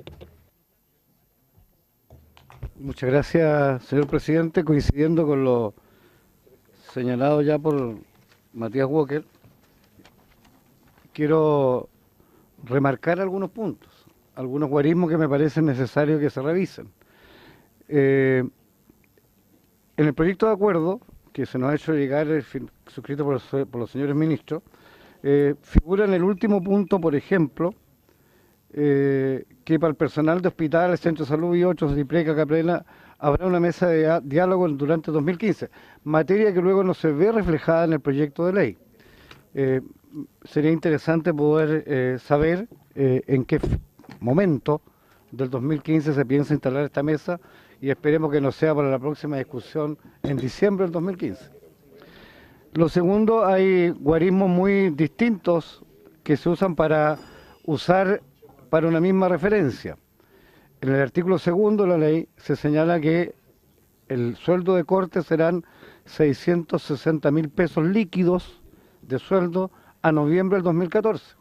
Muchas gracias, señor presidente. Coincidiendo con lo señalado ya por Matías Walker, quiero remarcar algunos puntos, algunos guarismos que me parecen necesarios que se revisen. En el proyecto de acuerdo que se nos ha hecho llegar, suscrito por los señores ministros, figura en el último punto, por ejemplo, que para el personal de hospitales, centros de salud y otros, Dipreca, Caprena, habrá una mesa de diálogo durante 2015, materia que luego no se ve reflejada en el proyecto de ley. Sería interesante poder saber en qué momento del 2015 se piensa instalar esta mesa y esperemos que no sea para la próxima discusión en diciembre del 2015. Lo segundo, hay guarismos muy distintos que se usan para una misma referencia. En el artículo 2 de la ley se señala que el sueldo de corte serán 660.000 pesos líquidos de sueldo a noviembre del 2014.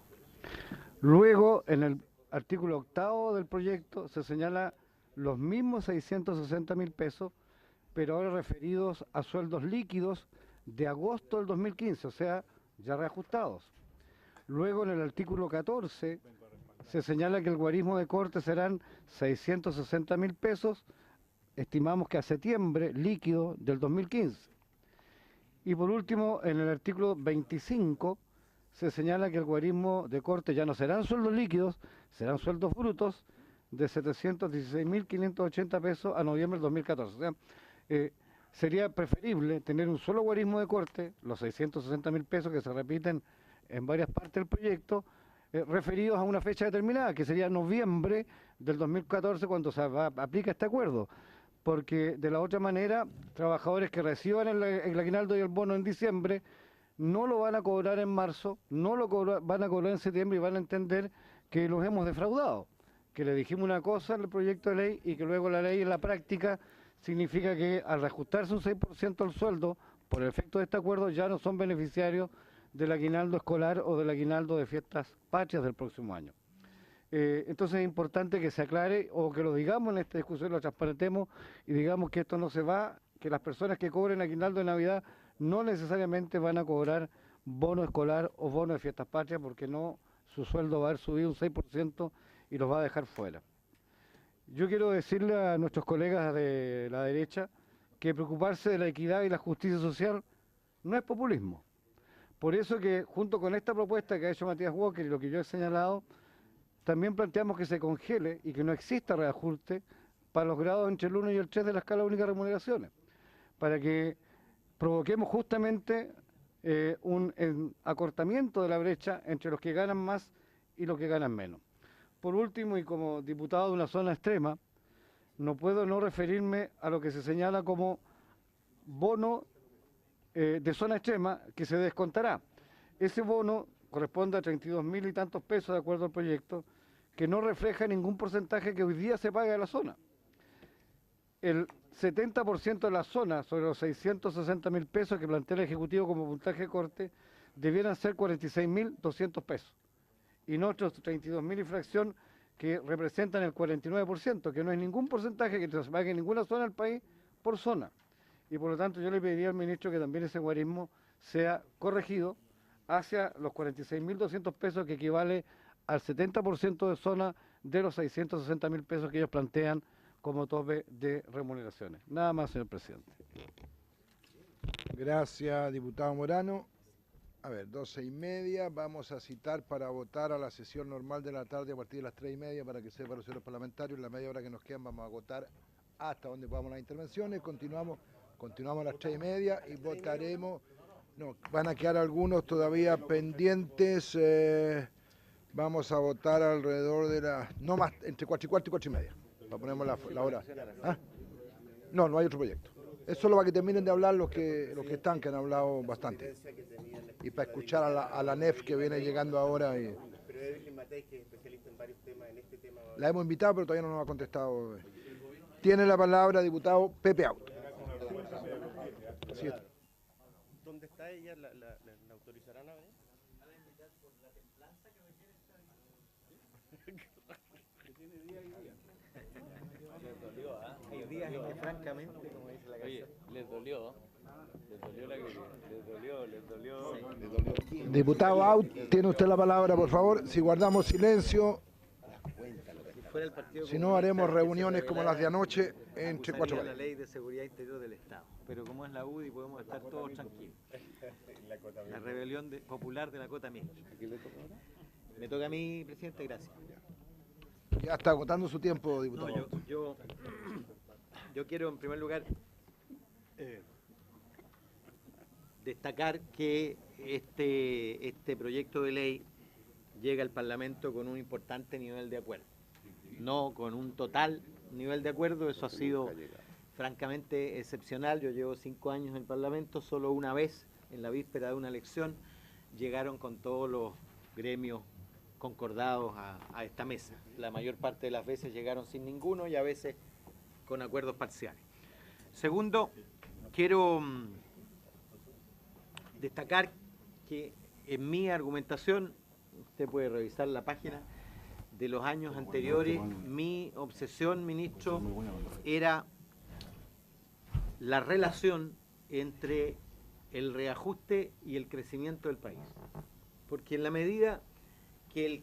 Luego, en el artículo 8 del proyecto se señala los mismos 660.000 pesos, pero ahora referidos a sueldos líquidos de agosto del 2015, o sea, ya reajustados. Luego, en el artículo 14, se señala que el guarismo de corte serán 660.000 pesos, estimamos que a septiembre, líquido del 2015. Y por último, en el artículo 25, se señala que el guarismo de corte ya no serán sueldos líquidos, serán sueldos brutos de 716.580 pesos a noviembre del 2014. O sea, sería preferible tener un solo guarismo de corte, los 660.000 pesos que se repiten en varias partes del proyecto, referidos a una fecha determinada, que sería noviembre del 2014 cuando se aplica este acuerdo, porque de la otra manera, trabajadores que reciban el aguinaldo y el bono en diciembre, no lo van a cobrar en marzo, no lo van a cobrar en septiembre y van a entender que los hemos defraudado, que le dijimos una cosa en el proyecto de ley y que luego la ley en la práctica significa que al reajustarse un 6% el sueldo, por el efecto de este acuerdo, ya no son beneficiarios del aguinaldo escolar o del aguinaldo de fiestas patrias del próximo año. Entonces es importante que se aclare o que lo digamos en esta discusión, lo transparentemos y digamos que esto no se va, que las personas que cobren aguinaldo de Navidad no necesariamente van a cobrar bono escolar o bono de fiestas patrias porque no, su sueldo va a haber subido un 6% y los va a dejar fuera. Yo quiero decirle a nuestros colegas de la derecha que preocuparse de la equidad y la justicia social no es populismo. Por eso que junto con esta propuesta que ha hecho Matías Walker y lo que yo he señalado, también planteamos que se congele y que no exista reajuste para los grados entre el 1 y el 3 de la escala única de remuneraciones, para que provoquemos justamente un acortamiento de la brecha entre los que ganan más y los que ganan menos. Por último, y como diputado de una zona extrema, no puedo no referirme a lo que se señala como bono de zona extrema que se descontará. Ese bono corresponde a 32.000 y tantos pesos de acuerdo al proyecto, que no refleja ningún porcentaje que hoy día se paga de la zona. El 70% de la zona, sobre los 660.000 pesos que plantea el Ejecutivo como puntaje de corte, debieran ser 46.200 pesos. Y nuestros 32.000 y fracción que representan el 49%, que no es ningún porcentaje que se pague en ninguna zona del país por zona. Y por lo tanto yo le pediría al ministro que también ese guarismo sea corregido hacia los 46.200 pesos, que equivale al 70% de zona de los 660.000 pesos que ellos plantean como tope de remuneraciones. Nada más, señor presidente. Gracias, diputado Morano. A ver, 12:30, vamos a citar para votar a la sesión normal de la tarde a partir de las 3:30 para que sepan los señores parlamentarios. En la media hora que nos quedan vamos a agotar hasta donde podamos las intervenciones. Continuamos a las 3:30 y votaremos. No, van a quedar algunos todavía pendientes. Vamos a votar alrededor de no más, entre 4:15 y 4:30. Ponemos la hora. ¿Ah? No hay otro proyecto. Es solo para que terminen de hablar los que están, que han hablado bastante. Y para escuchar a la NEF que viene llegando ahora. Pero Evelyn Matei, que es especialista en varios temas, en este tema. La hemos invitado, pero todavía no nos ha contestado. Tiene la palabra, diputado Pepe Auto. Sí. ¿Dónde está ella? ¿La autorizarán a venir? Hay días en que francamente, como dice la canción. Les dolió la que les dolió. Diputado Aut, tiene usted la palabra, por favor. Si guardamos silencio. fuera el Partido Si no, Comunista, haremos que se reuniones como las de rebelara, anoche entre cuatro acusaría la paredes. ley de seguridad interior del Estado. Pero como es la UDI podemos estar todos tranquilos. La rebelión popular de la cota mil. Me toca a mí, presidente, gracias. Ya está agotando su tiempo, diputado. No, yo quiero en primer lugar destacar que este proyecto de ley llega al Parlamento con un importante nivel de acuerdo, no con un total nivel de acuerdo. Eso ha sido francamente excepcional. Yo llevo 5 años en el Parlamento, solo una vez en la víspera de una elección llegaron con todos los gremios concordados a esta mesa. La mayor parte de las veces llegaron sin ninguno y a veces con acuerdos parciales. Segundo, quiero destacar que en mi argumentación, usted puede revisar la página de los años anteriores, mi obsesión, ministro, era la relación entre el reajuste y el crecimiento del país. Porque en la medida que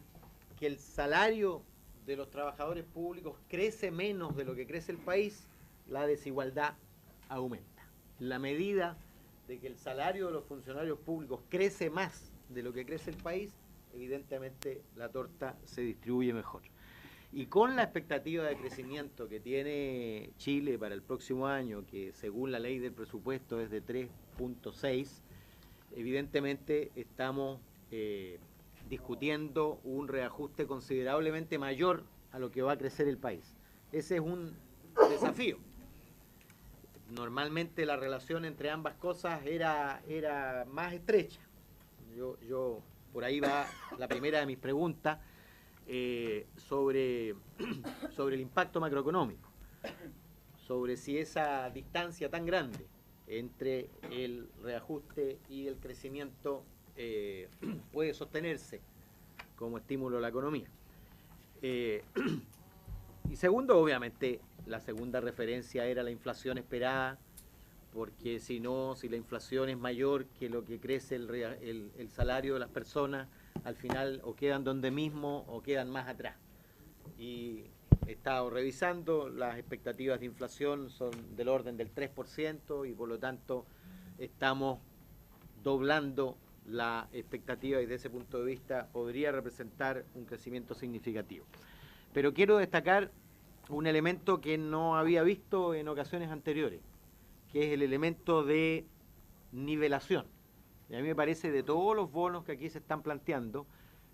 el salario de los trabajadores públicos crece menos de lo que crece el país, la desigualdad aumenta. En la medida de que el salario de los funcionarios públicos crece más de lo que crece el país, evidentemente la torta se distribuye mejor. Y con la expectativa de crecimiento que tiene Chile para el próximo año, que según la ley del presupuesto es de 3.6, evidentemente estamos discutiendo un reajuste considerablemente mayor a lo que va a crecer el país. Ese es un desafío. Normalmente la relación entre ambas cosas era más estrecha. Yo por ahí va la primera de mis preguntas sobre el impacto macroeconómico, sobre si esa distancia tan grande entre el reajuste y el crecimiento puede sostenerse como estímulo a la economía. Y segundo, obviamente, la segunda referencia era la inflación esperada, porque si la inflación es mayor que lo que crece el salario de las personas, al final o quedan donde mismo o quedan más atrás. Y he estado revisando, las expectativas de inflación son del orden del 3% y por lo tanto estamos doblando la expectativa y desde ese punto de vista podría representar un crecimiento significativo. Pero quiero destacar un elemento que no había visto en ocasiones anteriores, que es el elemento de nivelación. Y a mí me parece, de todos los bonos que aquí se están planteando,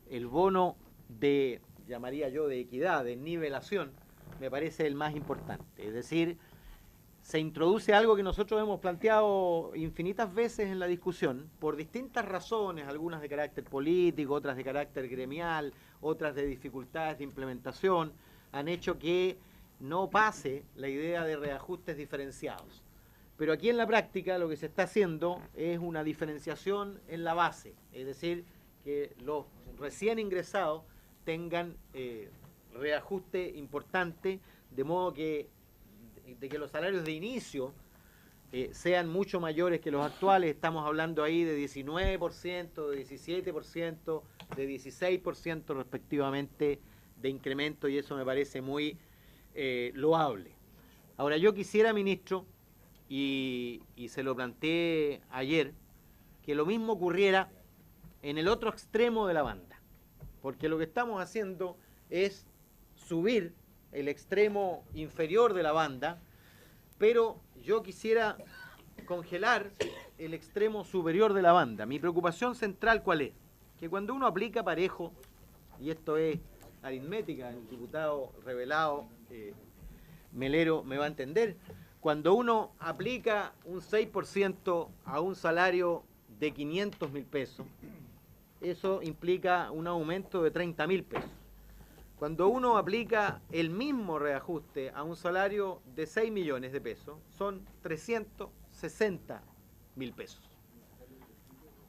el bono de, llamaría yo, de equidad, de nivelación, me parece el más importante. Es decir, se introduce algo que nosotros hemos planteado infinitas veces en la discusión, por distintas razones, algunas de carácter político, otras de carácter gremial, otras de dificultades de implementación, han hecho que no pase la idea de reajustes diferenciados. Pero aquí en la práctica lo que se está haciendo es una diferenciación en la base, es decir, que los recién ingresados tengan reajuste importante, de modo que los salarios de inicio sean mucho mayores que los actuales. Estamos hablando ahí de 19%, de 17%, de 16% respectivamente de incremento, y eso me parece muy loable. Ahora, yo quisiera, ministro, y se lo planteé ayer, que lo mismo ocurriera en el otro extremo de la banda, porque lo que estamos haciendo es subir el extremo inferior de la banda, pero yo quisiera congelar el extremo superior de la banda. Mi preocupación central, ¿cuál es? Que cuando uno aplica parejo, y esto es aritmética, el diputado revelado Melero me va a entender, cuando uno aplica un 6% a un salario de 500.000 pesos, eso implica un aumento de 30.000 pesos. Cuando uno aplica el mismo reajuste a un salario de 6 millones de pesos, son 360.000 pesos.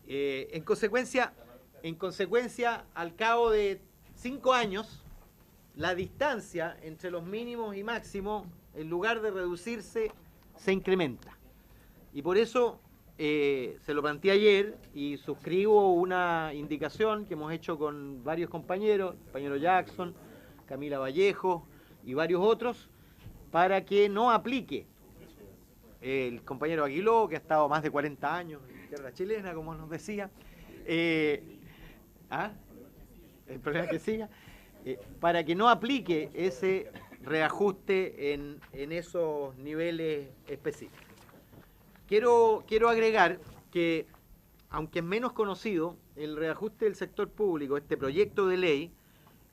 En consecuencia, al cabo de 5 años, la distancia entre los mínimos y máximos, en lugar de reducirse, se incrementa. Y por eso se lo planteé ayer y suscribo una indicación que hemos hecho con varios compañeros, el compañero Jackson, Camila Vallejo y varios otros, para que no aplique el compañero Aguiló, que ha estado más de 40 años en tierra chilena, como nos decía, el problema es que siga, para que no aplique ese reajuste en esos niveles específicos. Quiero agregar que, aunque es menos conocido, el reajuste del sector público, este proyecto de ley,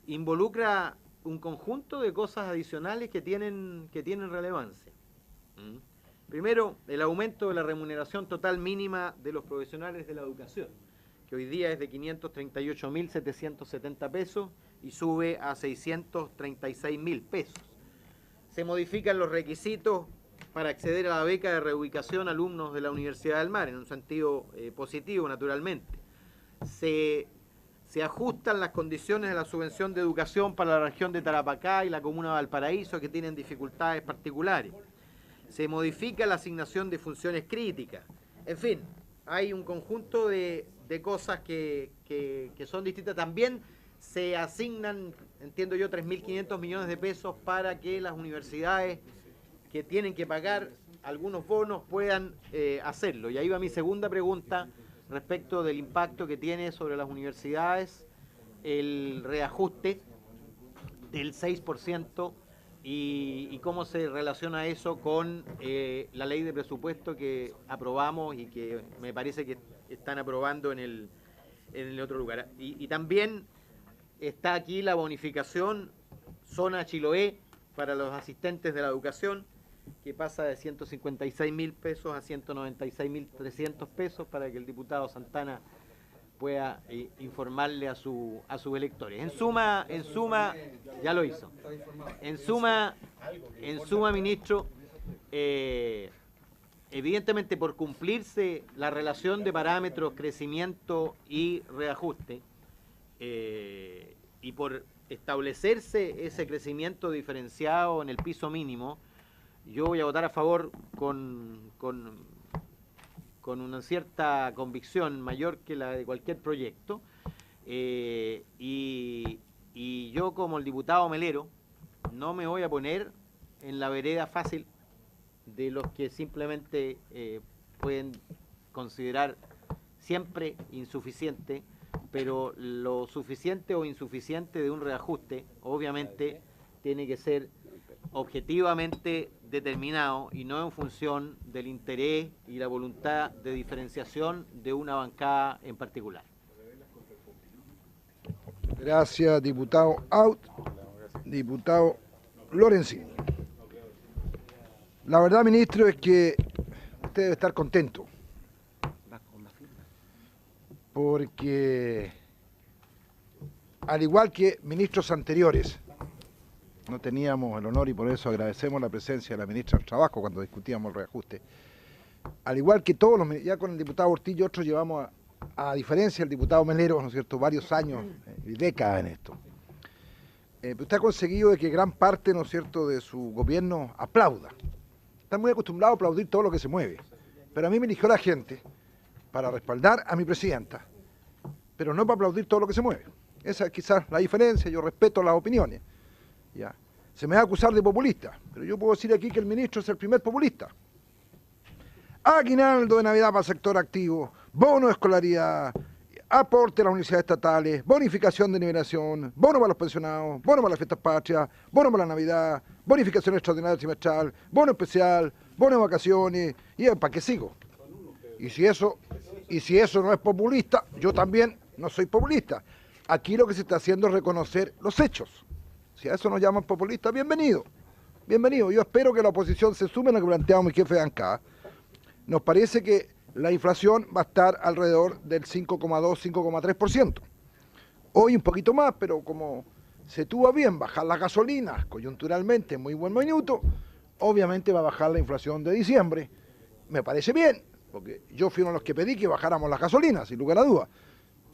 involucra un conjunto de cosas adicionales que tienen relevancia. Primero, el aumento de la remuneración total mínima de los profesionales de la educación, que hoy día es de 538.770 pesos y sube a 636.000 pesos. Se modifican los requisitos para acceder a la beca de reubicación a alumnos de la Universidad del Mar, en un sentido positivo, naturalmente. Se ajustan las condiciones de la subvención de educación para la región de Tarapacá y la comuna de Valparaíso, que tienen dificultades particulares. Se modifica la asignación de funciones críticas. En fin, hay un conjunto de cosas que son distintas. También se asignan, entiendo yo, 3.500 millones de pesos para que las universidades que tienen que pagar algunos bonos puedan hacerlo. Y ahí va mi segunda pregunta respecto del impacto que tiene sobre las universidades el reajuste del 6% y cómo se relaciona eso con la ley de presupuesto que aprobamos y que me parece que están aprobando en el otro lugar. Y también está aquí la bonificación zona Chiloé para los asistentes de la educación, que pasa de 156.000 pesos a 196.300 pesos, para que el diputado Santana pueda informarle a sus electores. En suma, ya lo hizo. En suma, ministro, evidentemente por cumplirse la relación de parámetros crecimiento y reajuste, y por establecerse ese crecimiento diferenciado en el piso mínimo, yo voy a votar a favor con una cierta convicción mayor que la de cualquier proyecto, y yo, como el diputado Melero, no me voy a poner en la vereda fácil de los que simplemente pueden considerar siempre insuficiente, pero lo suficiente o insuficiente de un reajuste obviamente tiene que ser objetivamente determinado y no en función del interés y la voluntad de diferenciación de una bancada en particular. Gracias, diputado Out. Diputado Lorenzini. La verdad, ministro, es que usted debe estar contento, porque al igual que ministros anteriores, no teníamos el honor, y por eso agradecemos la presencia de la ministra del Trabajo cuando discutíamos el reajuste. Al igual que todos los, ya con el diputado Ortiz, otros llevamos, a diferencia del diputado Melero, ¿no es cierto?, varios años y décadas en esto. Usted ha conseguido de que gran parte, ¿no es cierto?, de su gobierno aplauda. Están muy acostumbrados a aplaudir todo lo que se mueve. Pero a mí me eligió la gente para respaldar a mi presidenta, pero no para aplaudir todo lo que se mueve. Esa es quizás la diferencia. Yo respeto las opiniones. Ya. Se me va a acusar de populista, pero yo puedo decir aquí que el ministro es el primer populista. Aguinaldo de Navidad para el sector activo, bono de escolaridad, aporte a las universidades estatales, bonificación de nivelación, bono para los pensionados, bono para las fiestas patrias, bono para la Navidad, bonificación extraordinaria trimestral, bono especial, bono de vacaciones, y ¿para qué sigo? Y si eso no es populista, yo también no soy populista. Aquí lo que se está haciendo es reconocer los hechos. Si a eso nos llaman populistas, bienvenido. Bienvenido. Yo espero que la oposición se sume a lo que planteaba mi jefe de bancada. Nos parece que la inflación va a estar alrededor del 5,2, 5,3%. Hoy un poquito más, pero como se tuvo bien bajar las gasolinas coyunturalmente, muy buen minuto, obviamente va a bajar la inflación de diciembre. Me parece bien, porque yo fui uno de los que pedí que bajáramos las gasolinas, sin lugar a dudas.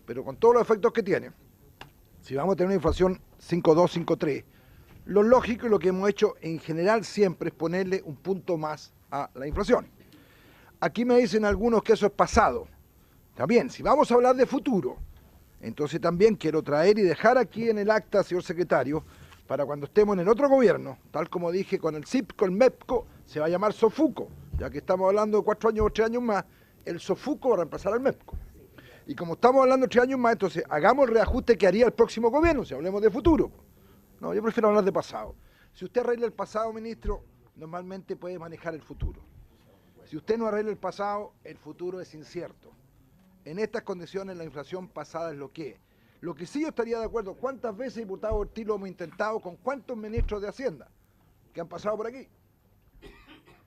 Pero con todos los efectos que tiene, si vamos a tener una inflación 5,2, 5,3, lo lógico y lo que hemos hecho en general siempre es ponerle un punto más a la inflación. Aquí me dicen algunos que eso es pasado. También, si vamos a hablar de futuro, entonces también quiero traer y dejar aquí en el acta, señor secretario, para cuando estemos en el otro gobierno, tal como dije con el CIPCO, el MEPCO, se va a llamar SOFUCO, ya que estamos hablando de 4 años o 3 años más, el SOFUCO va a reemplazar al MEPCO. Y como estamos hablando de 3 años más, entonces hagamos el reajuste que haría el próximo gobierno, si hablemos de futuro. No, yo prefiero hablar de pasado. Si usted arregla el pasado, ministro, normalmente puede manejar el futuro. Si usted no arregla el pasado, el futuro es incierto. En estas condiciones la inflación pasada es lo que es. Lo que sí yo estaría de acuerdo, ¿cuántas veces, diputado Ortiz, lo hemos intentado con cuántos ministros de Hacienda que han pasado por aquí?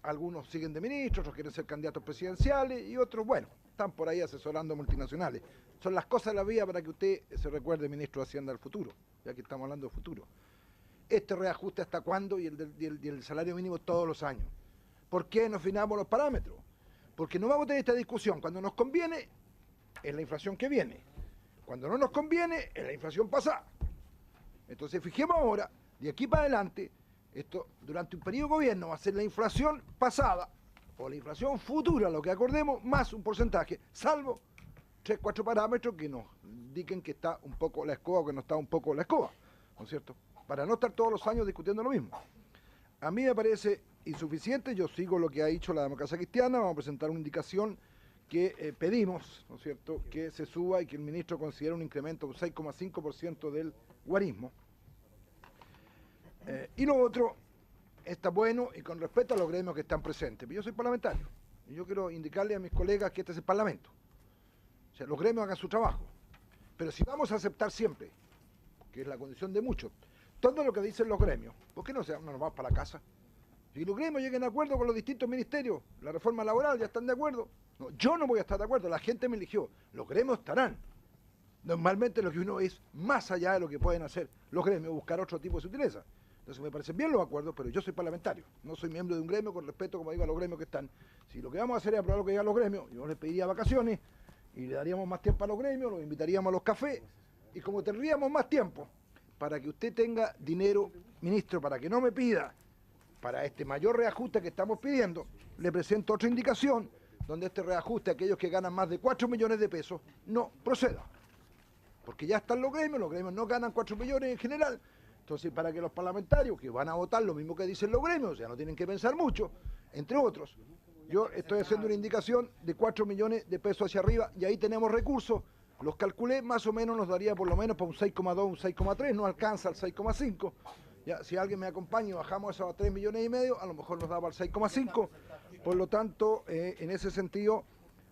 Algunos siguen de ministros, otros quieren ser candidatos presidenciales y otros, bueno, están por ahí asesorando multinacionales. Son las cosas de la vida para que usted se recuerde, ministro de Hacienda, del futuro, ya que estamos hablando de futuro. Este reajuste hasta cuándo y el salario mínimo todos los años. ¿Por qué no afinamos los parámetros? Porque no vamos a tener esta discusión. Cuando nos conviene, es la inflación que viene. Cuando no nos conviene, es la inflación pasada. Entonces, fijemos ahora, de aquí para adelante, esto durante un periodo de gobierno va a ser la inflación pasada o la inflación futura, lo que acordemos, más un porcentaje, salvo 3, 4 parámetros que nos indiquen que está un poco la escoba o que no está un poco la escoba, ¿no es cierto? Para no estar todos los años discutiendo lo mismo. A mí me parece insuficiente, yo sigo lo que ha dicho la democracia cristiana, vamos a presentar una indicación que pedimos, ¿no es cierto?, que se suba y que el ministro considere un incremento de un 6,5% del guarismo. Y lo otro está bueno y con respecto a los gremios que están presentes. Yo soy parlamentario y yo quiero indicarle a mis colegas que este es el Parlamento. O sea, los gremios hagan su trabajo. Pero si vamos a aceptar siempre, que es la condición de muchos, todo lo que dicen los gremios, ¿por qué no nos vamos para la casa? Si los gremios lleguen a acuerdo con los distintos ministerios, la reforma laboral, ya están de acuerdo. No, yo no voy a estar de acuerdo, la gente me eligió, los gremios estarán. Normalmente lo que uno es más allá de lo que pueden hacer los gremios, buscar otro tipo de sutileza. Entonces me parecen bien los acuerdos, pero yo soy parlamentario, no soy miembro de un gremio, con respeto, como digo, a los gremios que están. Si lo que vamos a hacer es aprobar lo que digan los gremios, yo les pediría vacaciones y le daríamos más tiempo a los gremios, los invitaríamos a los cafés y como tendríamos más tiempo para que usted tenga dinero, ministro, para que no me pida para este mayor reajuste que estamos pidiendo, le presento otra indicación donde este reajuste a aquellos que ganan más de 4 millones de pesos no proceda. Porque ya están los gremios no ganan 4 millones en general. Entonces, para que los parlamentarios que van a votar lo mismo que dicen los gremios, o sea, no tienen que pensar mucho, entre otros, yo estoy haciendo una indicación de 4 millones de pesos hacia arriba y ahí tenemos recursos. Los calculé, más o menos nos daría por lo menos para un 6,2, un 6,3, no alcanza al 6,5. Ya, si alguien me acompaña y bajamos eso a 3 millones y medio, a lo mejor nos daba al 6,5. Por lo tanto, en ese sentido,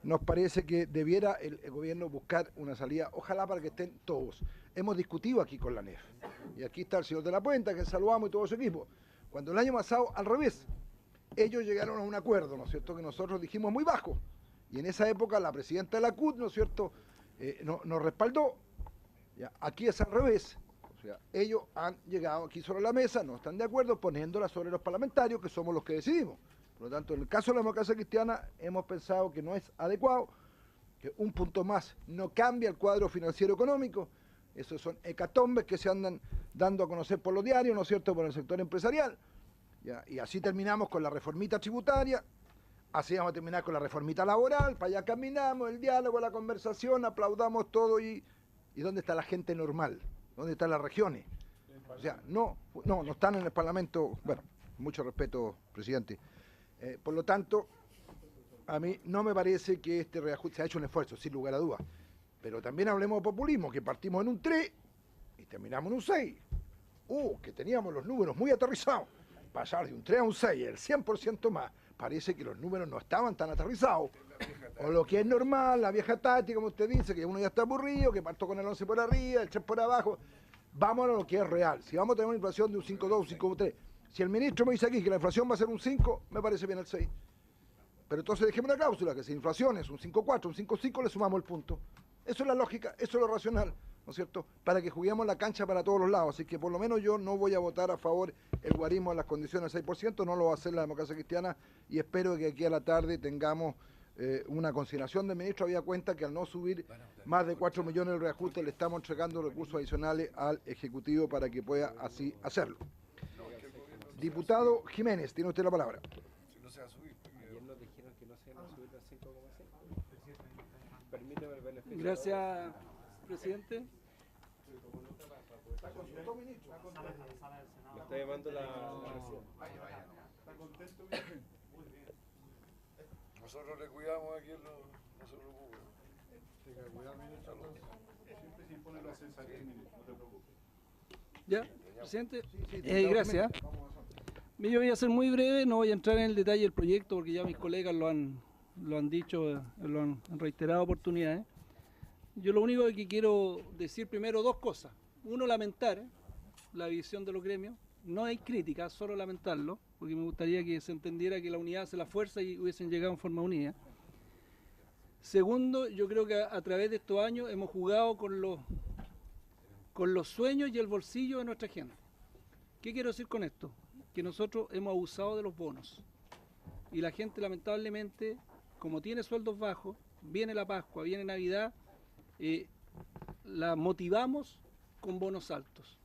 nos parece que debiera el gobierno buscar una salida, ojalá para que estén todos. Hemos discutido aquí con la NEF, y aquí está el señor de la Puenta, que saludamos y todo su equipo. Cuando el año pasado, al revés, ellos llegaron a un acuerdo, ¿no es cierto?, que nosotros dijimos muy bajo, y en esa época la presidenta de la CUT, ¿no es cierto?, nos respaldó. Ya, aquí es al revés. O sea, ellos han llegado aquí sobre la mesa, no están de acuerdo, poniéndola sobre los parlamentarios, que somos los que decidimos. Por lo tanto, en el caso de la democracia cristiana, hemos pensado que no es adecuado, que un punto más no cambia el cuadro financiero económico. Esos son hecatombes que se andan dando a conocer por los diarios, ¿no es cierto?, por el sector empresarial. ¿Ya? Y así terminamos con la reformita tributaria, así vamos a terminar con la reformita laboral, para allá caminamos, el diálogo, la conversación, aplaudamos todo y ¿dónde está la gente normal? ¿Dónde están las regiones? O sea, no están en el Parlamento. Bueno, mucho respeto, presidente. Por lo tanto, a mí no me parece que este reajuste se ha hecho un esfuerzo, sin lugar a dudas. Pero también hablemos de populismo, que partimos en un 3 y terminamos en un 6. Que teníamos los números muy aterrizados. Pasar de un 3 a un 6, el 100% más. Parece que los números no estaban tan aterrizados. O lo que es normal, la vieja táctica, como usted dice, que uno ya está aburrido, que parto con el 11 por arriba, el 3 por abajo. Vámonos a lo que es real. Si vamos a tener una inflación de un 5,2, un 5,3, si el ministro me dice aquí que la inflación va a ser un 5, me parece bien el 6. Pero entonces dejemos una cláusula, que si la inflación es un 5,4, un 5,5, le sumamos el punto. Eso es la lógica, eso es lo racional, ¿no es cierto? Para que juguemos la cancha para todos los lados. Así que por lo menos yo no voy a votar a favor el guarismo en las condiciones del 6%, no lo va a hacer la democracia cristiana y espero que aquí a la tarde tengamos una consideración del ministro. Había cuenta que al no subir más de 4 millones el reajuste le estamos entregando recursos adicionales al Ejecutivo para que pueda así hacerlo. Diputado Jiménez, tiene usted la palabra. Gracias, presidente. Está llamando la... Nosotros le cuidamos aquí, no se preocupe. Siempre se impone la sensatez, ministro, no te preocupes. Ya, presidente, gracias. Yo voy a ser muy breve, no voy a entrar en el detalle del proyecto porque ya mis colegas lo han dicho, lo han reiterado oportunidades. Yo lo único que quiero decir primero dos cosas. Uno, lamentar la visión de los gremios. No hay crítica, solo lamentarlo, porque me gustaría que se entendiera que la unidad hace la fuerza y hubiesen llegado en forma unida. Segundo, yo creo que a través de estos años hemos jugado con los sueños y el bolsillo de nuestra gente. ¿Qué quiero decir con esto? Que nosotros hemos abusado de los bonos. Y la gente, lamentablemente, como tiene sueldos bajos, viene la Pascua, viene Navidad, la motivamos con bonos altos.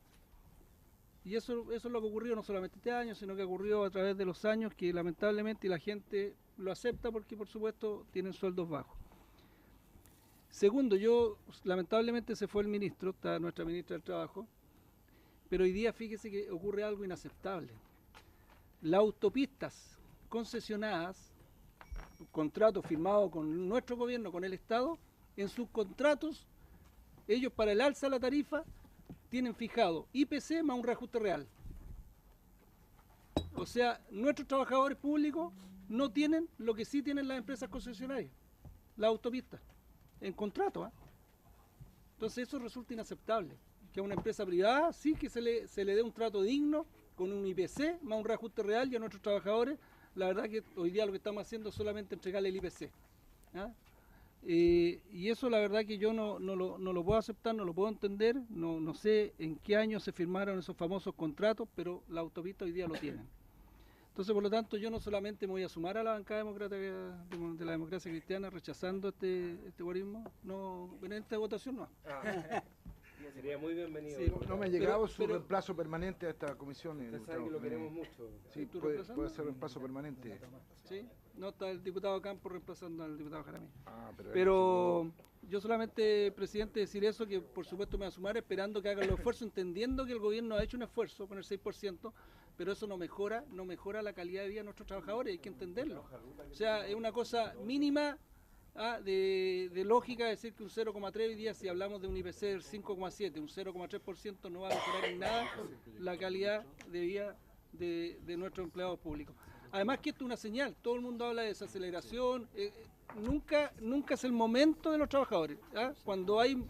Y eso es lo que ocurrió no solamente este año, sino que ocurrió a través de los años, que lamentablemente la gente lo acepta porque, por supuesto, tienen sueldos bajos. Segundo, lamentablemente se fue el ministro, está nuestra ministra del Trabajo, pero hoy día fíjese que ocurre algo inaceptable. Las autopistas concesionadas, contratos firmados con nuestro gobierno, con el Estado, en sus contratos, ellos para el alza de la tarifa tienen fijado IPC más un reajuste real. O sea, nuestros trabajadores públicos no tienen lo que sí tienen las empresas concesionarias, las autopistas, en contrato. Entonces eso resulta inaceptable, que a una empresa privada sí que se le dé un trato digno con un IPC más un reajuste real, y a nuestros trabajadores, la verdad que hoy día lo que estamos haciendo es solamente entregarle el IPC. Y eso la verdad que yo no lo puedo aceptar, no lo puedo entender, no sé en qué año se firmaron esos famosos contratos, pero la autopista hoy día lo tienen. Entonces, por lo tanto, yo no solamente me voy a sumar a la bancada democrática de la democracia cristiana rechazando este guarismo, no, en esta votación no. Sería muy bienvenido. Sí, no me ha llegado su reemplazo permanente a esta comisión. Usted sabe que lo queremos mucho. Sí, puede ser reemplazo permanente. Sí, no está el diputado Campos reemplazando al diputado Jaramillo. Pero yo solamente, presidente, decir eso, que por supuesto me voy a sumar esperando que hagan los esfuerzos, entendiendo que el gobierno ha hecho un esfuerzo con el 6%, pero eso no mejora la calidad de vida de nuestros trabajadores, hay que entenderlo. O sea, es una cosa mínima de lógica decir que un 0,3 hoy día, si hablamos de un IPC del 5,7, un 0,3% no va a mejorar en nada la calidad de vida de nuestros empleados públicos. Además que esto es una señal, todo el mundo habla de desaceleración, nunca es el momento de los trabajadores. Cuando hay,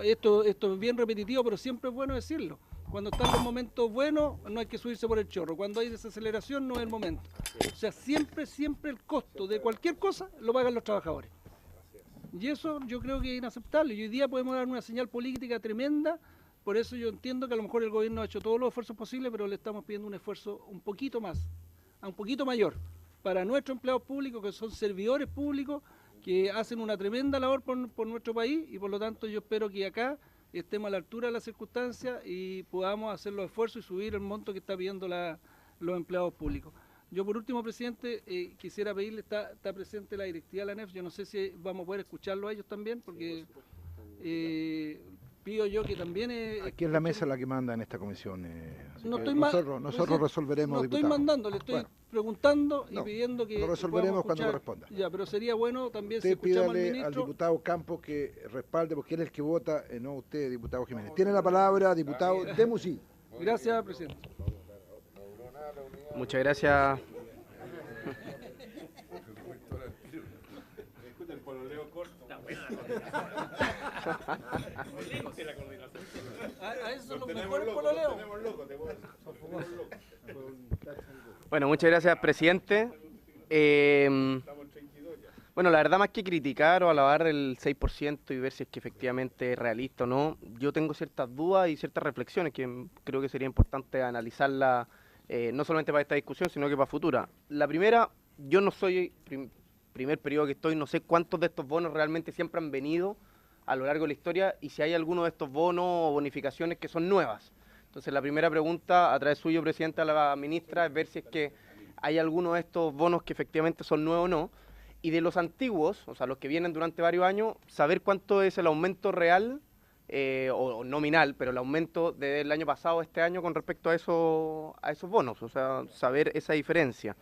esto es bien repetitivo, pero siempre es bueno decirlo, cuando están los momentos buenos no hay que subirse por el chorro, cuando hay desaceleración no es el momento. O sea, siempre el costo de cualquier cosa lo pagan los trabajadores. Y eso yo creo que es inaceptable, y hoy día podemos dar una señal política tremenda. Por eso yo entiendo que a lo mejor el gobierno ha hecho todos los esfuerzos posibles, pero le estamos pidiendo un esfuerzo un poquito más, un poquito mayor, para nuestros empleados públicos, que son servidores públicos, que hacen una tremenda labor por nuestro país, y por lo tanto yo espero que acá estemos a la altura de las circunstancias y podamos hacer los esfuerzos y subir el monto que está pidiendo los empleados públicos. Yo por último, presidente, quisiera pedirle, está presente la directiva de la ANEF, yo no sé si vamos a poder escucharlo a ellos también, porque pido yo que también... aquí es la mesa la que manda en esta comisión. Nosotros resolveremos, no diputado. estoy mandando, le estoy preguntando y pidiendo que... Lo resolveremos cuando corresponda. Ya, pero sería bueno también usted si escuchamos al pídale ministro... al diputado Campos que respalde, porque él es el que vota, no usted, diputado Jiménez. Tiene la palabra, diputado Demusí. Gracias, presidente. Muchas gracias. A eso los mejores pololeos. Bueno, muchas gracias, presidente. Bueno, la verdad, más que criticar o alabar el 6% y ver si es que efectivamente es realista o no, yo tengo ciertas dudas y ciertas reflexiones que creo que sería importante analizarla, no solamente para esta discusión, sino que para futura. La primera, yo no soy, primer periodo que estoy, no sé cuántos de estos bonos realmente siempre han venido a lo largo de la historia y si hay alguno de estos bonos o bonificaciones que son nuevas. Entonces la primera pregunta a través suyo, presidente, a la ministra, es ver si es que hay alguno de estos bonos que efectivamente son nuevos o no, y de los antiguos, o sea, los que vienen durante varios años, saber cuánto es el aumento real o nominal, pero el aumento del año pasado a este año con respecto a esos bonos, o sea, saber esa diferencia.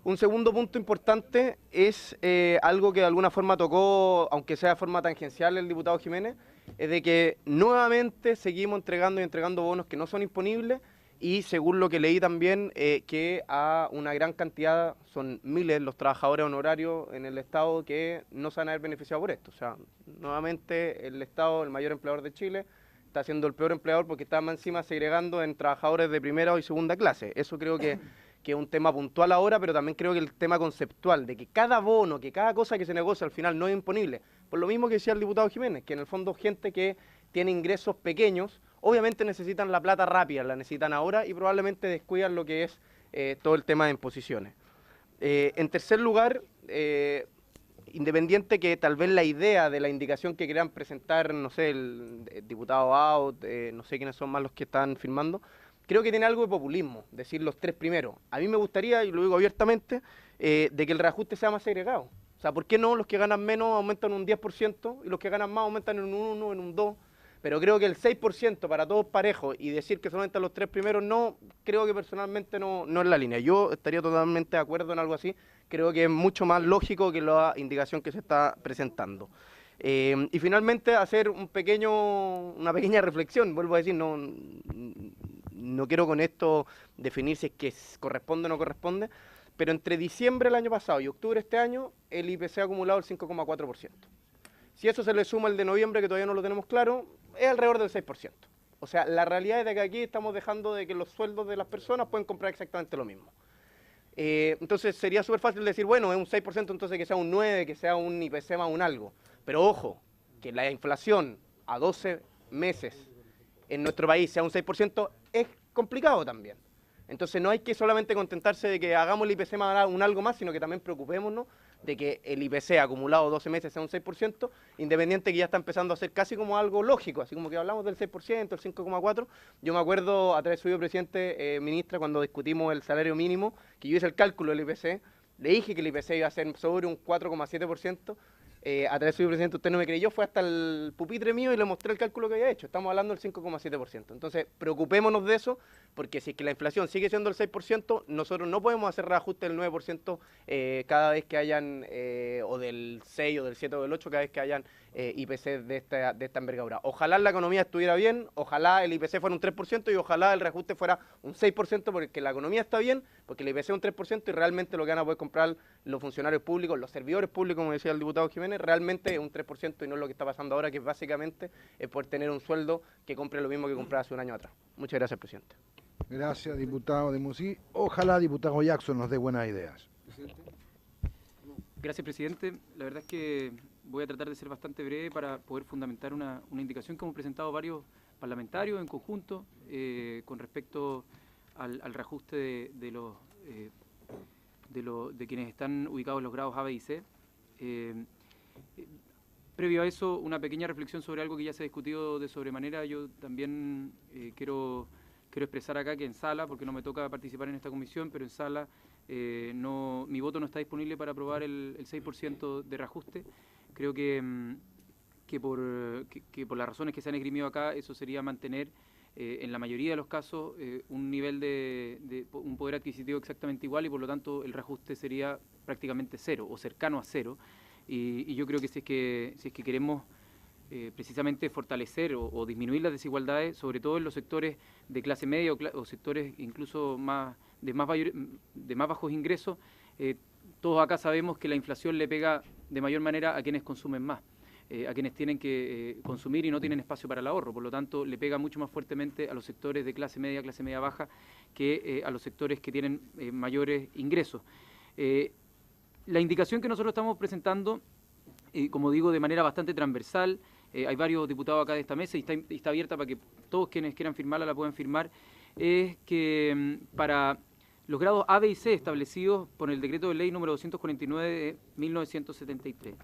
Un segundo punto importante es algo que de alguna forma tocó, aunque sea de forma tangencial, el diputado Jiménez, es de que nuevamente seguimos entregando y entregando bonos que no son imponibles y según lo que leí también, que a una gran cantidad, son miles los trabajadores honorarios en el Estado que no se van a ver beneficiados por esto. O sea, nuevamente el Estado, el mayor empleador de Chile, está siendo el peor empleador porque está más encima segregando en trabajadores de primera y segunda clase. Eso creo que es un tema puntual ahora, pero también creo que el tema conceptual, de que cada bono, que cada cosa que se negocia al final no es imponible. Por lo mismo que decía el diputado Jiménez, que en el fondo gente que tiene ingresos pequeños, obviamente necesitan la plata rápida, la necesitan ahora y probablemente descuidan lo que es todo el tema de imposiciones. En tercer lugar, independiente que tal vez la idea de la indicación que quieran presentar, no sé, el diputado Out, no sé quiénes son más los que están firmando, creo que tiene algo de populismo, decir los tres primeros. A mí me gustaría, y lo digo abiertamente, de que el reajuste sea más segregado. O sea, ¿por qué no los que ganan menos aumentan un 10% y los que ganan más aumentan en un 1, en un 2%? Pero creo que el 6% para todos parejos y decir que solamente los tres primeros no, creo que personalmente no es la línea. Yo estaría totalmente de acuerdo en algo así. Creo que es mucho más lógico que la indicación que se está presentando. Y finalmente hacer una pequeña reflexión, vuelvo a decir, no quiero con esto definir si es que corresponde o no corresponde, pero entre diciembre del año pasado y octubre de este año, el IPC ha acumulado el 5,4%. Si eso se le suma el de noviembre, que todavía no lo tenemos claro, es alrededor del 6%. O sea, la realidad es de que aquí estamos dejando de que los sueldos de las personas pueden comprar exactamente lo mismo. Entonces sería súper fácil decir, bueno, es un 6%, entonces que sea un 9%, que sea un IPC más un algo. Pero ojo, que la inflación a 12 meses en nuestro país sea un 6%, es complicado también. Entonces no hay que solamente contentarse de que hagamos el IPC más un algo más, sino que también preocupémonos de que el IPC acumulado 12 meses sea un 6%, independiente que ya está empezando a ser casi como algo lógico, así como que hablamos del 6%, el 5,4%. Yo me acuerdo, a través de su presidente, ministra, cuando discutimos el salario mínimo, que yo hice el cálculo del IPC, le dije que el IPC iba a ser sobre un 4,7%, a través de su presidente, usted no me creyó, fue hasta el pupitre mío y le mostré el cálculo que había hecho. Estamos hablando del 5,7%. Entonces, preocupémonos de eso, porque si es que la inflación sigue siendo el 6%, nosotros no podemos hacer reajuste del 9% cada vez que hayan, o del 6, o del 7, o del 8, cada vez que hayan IPC de esta envergadura. Ojalá la economía estuviera bien, ojalá el IPC fuera un 3% y ojalá el reajuste fuera un 6%, porque la economía está bien, porque el IPC es un 3% y realmente lo que van a poder comprar los funcionarios públicos, los servidores públicos, como decía el diputado Jiménez, realmente es un 3% y no es lo que está pasando ahora, que básicamente es poder tener un sueldo que compre lo mismo que compraba hace un año atrás. Muchas gracias, presidente. Gracias, diputado de Musí. Ojalá, diputado Jackson, nos dé buenas ideas. Gracias, presidente. La verdad es que voy a tratar de ser bastante breve para poder fundamentar una indicación que hemos presentado varios parlamentarios en conjunto con respecto al reajuste de quienes están ubicados en los grados A, B y C. Previo a eso, una pequeña reflexión sobre algo que ya se ha discutido de sobremanera. Yo también quiero expresar acá que en sala, porque no me toca participar en esta comisión, pero en sala mi voto no está disponible para aprobar el 6% de reajuste. Creo que por las razones que se han esgrimido acá, eso sería mantener en la mayoría de los casos un nivel de un poder adquisitivo exactamente igual y por lo tanto el reajuste sería prácticamente cero o cercano a cero. Y yo creo que si es que queremos precisamente fortalecer o disminuir las desigualdades, sobre todo en los sectores de clase media o sectores incluso de más bajos ingresos, todos acá sabemos que la inflación le pega de mayor manera a quienes consumen más, a quienes tienen que consumir y no tienen espacio para el ahorro. Por lo tanto, le pega mucho más fuertemente a los sectores de clase media baja, que a los sectores que tienen mayores ingresos. La indicación que nosotros estamos presentando, como digo, de manera bastante transversal, hay varios diputados acá de esta mesa y está abierta para que todos quienes quieran firmarla la puedan firmar, es que para los grados A, B y C establecidos por el decreto de ley número 249 de 1973,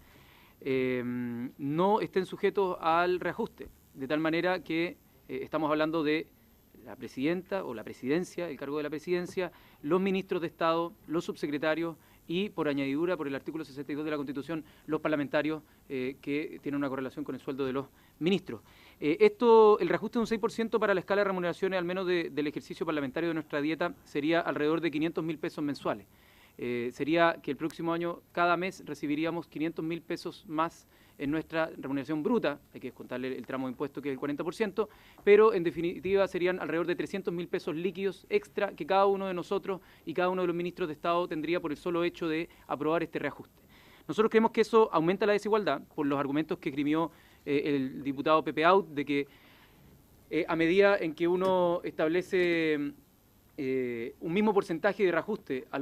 no estén sujetos al reajuste, de tal manera que estamos hablando de la presidenta o la presidencia, el cargo de la presidencia, los ministros de Estado, los subsecretarios y por añadidura, por el artículo 62 de la Constitución, los parlamentarios que tienen una correlación con el sueldo de los ministros. El reajuste de un 6% para la escala de remuneraciones, al menos del ejercicio parlamentario de nuestra dieta, sería alrededor de 500.000 pesos mensuales. Sería que el próximo año, cada mes, recibiríamos 500.000 pesos más en nuestra remuneración bruta, hay que descontarle el tramo de impuesto que es el 40%, pero en definitiva serían alrededor de 300.000 pesos líquidos extra que cada uno de nosotros y cada uno de los ministros de Estado tendría por el solo hecho de aprobar este reajuste. Nosotros creemos que eso aumenta la desigualdad por los argumentos que esgrimió el diputado Pepe Out, de que a medida en que uno establece un mismo porcentaje de reajuste a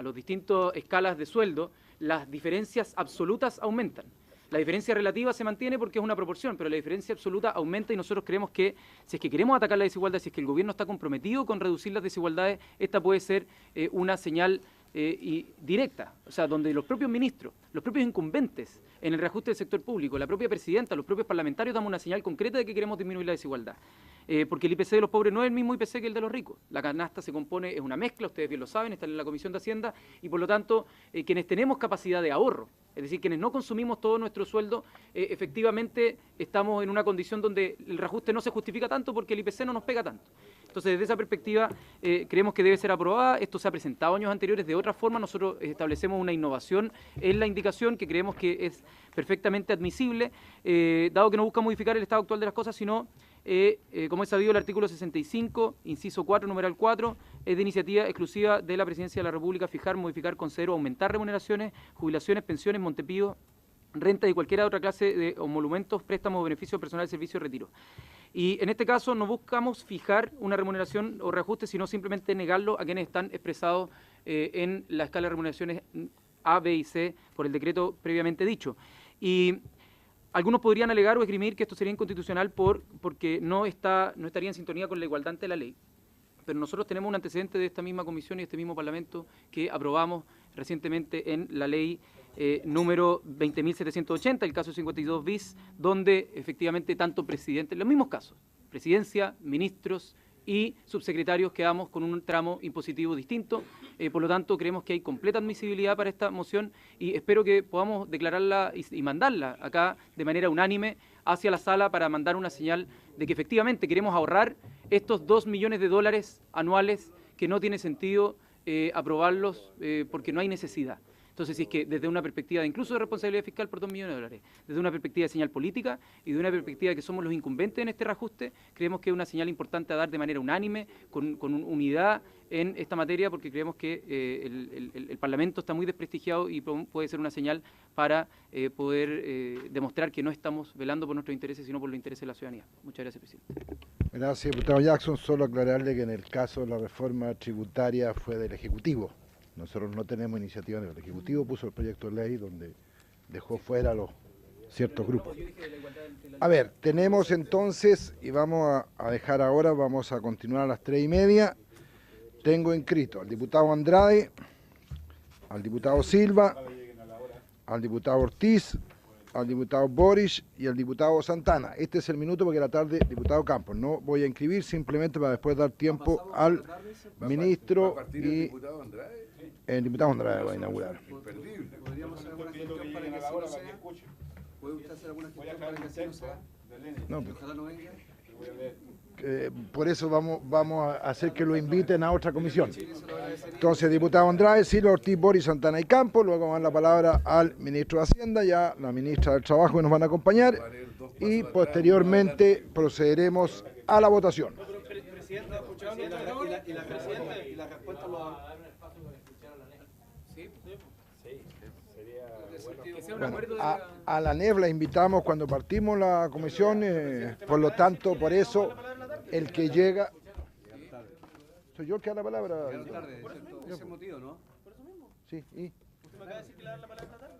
los distintos escalas de sueldo, las diferencias absolutas aumentan. La diferencia relativa se mantiene porque es una proporción, pero la diferencia absoluta aumenta y nosotros creemos que si es que queremos atacar la desigualdad, si es que el gobierno está comprometido con reducir las desigualdades, esta puede ser una señal directa, o sea, donde los propios ministros, los propios incumbentes en el reajuste del sector público, la propia presidenta, los propios parlamentarios damos una señal concreta de que queremos disminuir la desigualdad. Porque el IPC de los pobres no es el mismo IPC que el de los ricos. La canasta se compone, es una mezcla, ustedes bien lo saben, están en la Comisión de Hacienda, y por lo tanto, quienes tenemos capacidad de ahorro, es decir, quienes no consumimos todo nuestro sueldo, efectivamente estamos en una condición donde el reajuste no se justifica tanto porque el IPC no nos pega tanto. Entonces, desde esa perspectiva, creemos que debe ser aprobada. Esto se ha presentado años anteriores de otra forma. Nosotros establecemos una innovación en la indicación que creemos que es perfectamente admisible, dado que no busca modificar el estado actual de las cosas, sino, como es sabido, el artículo 65, inciso 4, numeral 4, es de iniciativa exclusiva de la Presidencia de la República fijar, modificar, conceder o aumentar remuneraciones, jubilaciones, pensiones, Montepío, renta y cualquier otra clase de emolumentos, préstamos o beneficios personales, servicio y retiro. Y en este caso no buscamos fijar una remuneración o reajuste, sino simplemente negarlo a quienes están expresados en la escala de remuneraciones A, B y C por el decreto previamente dicho. Y algunos podrían alegar o esgrimir que esto sería inconstitucional porque no estaría en sintonía con la igualdad ante la ley. Pero nosotros tenemos un antecedente de esta misma comisión y este mismo Parlamento que aprobamos recientemente en la ley número 20.780, el caso 52 bis, donde efectivamente tanto presidente, los mismos casos, presidencia, ministros y subsecretarios quedamos con un tramo impositivo distinto. Por lo tanto, creemos que hay completa admisibilidad para esta moción y espero que podamos declararla y mandarla acá de manera unánime hacia la sala para mandar una señal de que efectivamente queremos ahorrar estos $2 millones anuales que no tiene sentido aprobarlos porque no hay necesidad. Entonces, si es que desde una perspectiva de incluso de responsabilidad fiscal por $2 millones, desde una perspectiva de señal política y de una perspectiva de que somos los incumbentes en este reajuste, creemos que es una señal importante a dar de manera unánime, con unidad en esta materia, porque creemos que el Parlamento está muy desprestigiado y puede ser una señal para poder demostrar que no estamos velando por nuestros intereses, sino por los intereses de la ciudadanía. Muchas gracias, presidente. Gracias, diputado Jackson. Solo aclararle que en el caso de la reforma tributaria fue del Ejecutivo. Nosotros no tenemos iniciativa del Ejecutivo, puso el proyecto de ley donde dejó fuera a los ciertos grupos. A ver, tenemos entonces, y vamos a dejar ahora, vamos a continuar a las 3:30. Tengo inscrito al diputado Andrade, al diputado Silva, al diputado Ortiz, al diputado Boris y al diputado Santana. Este es el minuto porque a la tarde, diputado Campos. No voy a inscribir, simplemente para después dar tiempo al ministro y... El diputado Andrade va a inaugurar. ¿Podríamos hacer alguna gestión para que así no sea? ¿Puede usted hacer alguna gestión para que así no sea? No, pues, ojalá no venga. por eso vamos a hacer que lo inviten a otra comisión. Entonces, diputado Andrade, Silva, Ortiz, Boris, Santana y Campos. Luego vamos a dar la palabra al ministro de Hacienda, ya la ministra del Trabajo que nos van a acompañar. Y posteriormente procederemos a la votación. Y la respuesta lo... Bueno, a la NEF la invitamos cuando partimos la comisión, por lo tanto, por eso, el que llega... Soy yo el que da la palabra. Por ese motivo, ¿no? Sí, y... ¿Usted me acaba de decir que le da la palabra tarde?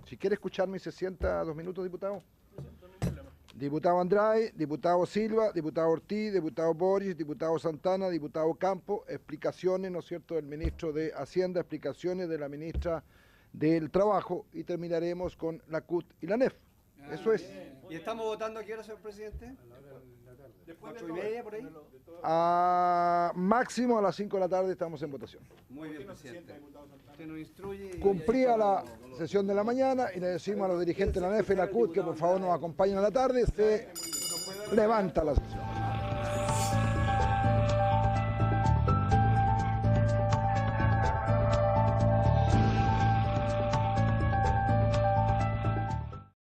Si quiere escucharme, se sienta 2 minutos, diputado. Diputado Andrade, diputado Silva, diputado Ortiz, diputado Boris, diputado Santana, diputado Campos, explicaciones, ¿no es cierto?, del ministro de Hacienda, explicaciones de la ministra del Trabajo y terminaremos con la CUT y la NEF. Eso es. ¿Y estamos votando a qué hora, señor presidente? A la hora de la tarde. 4:30 por ahí. Máximo a las 5 de la tarde estamos en votación. Muy bien, presidente. Usted nos instruye. Cumplía la sesión de la mañana y le decimos a los dirigentes de la NEF y la CUT que por favor nos acompañen a la tarde. Se levanta la sesión.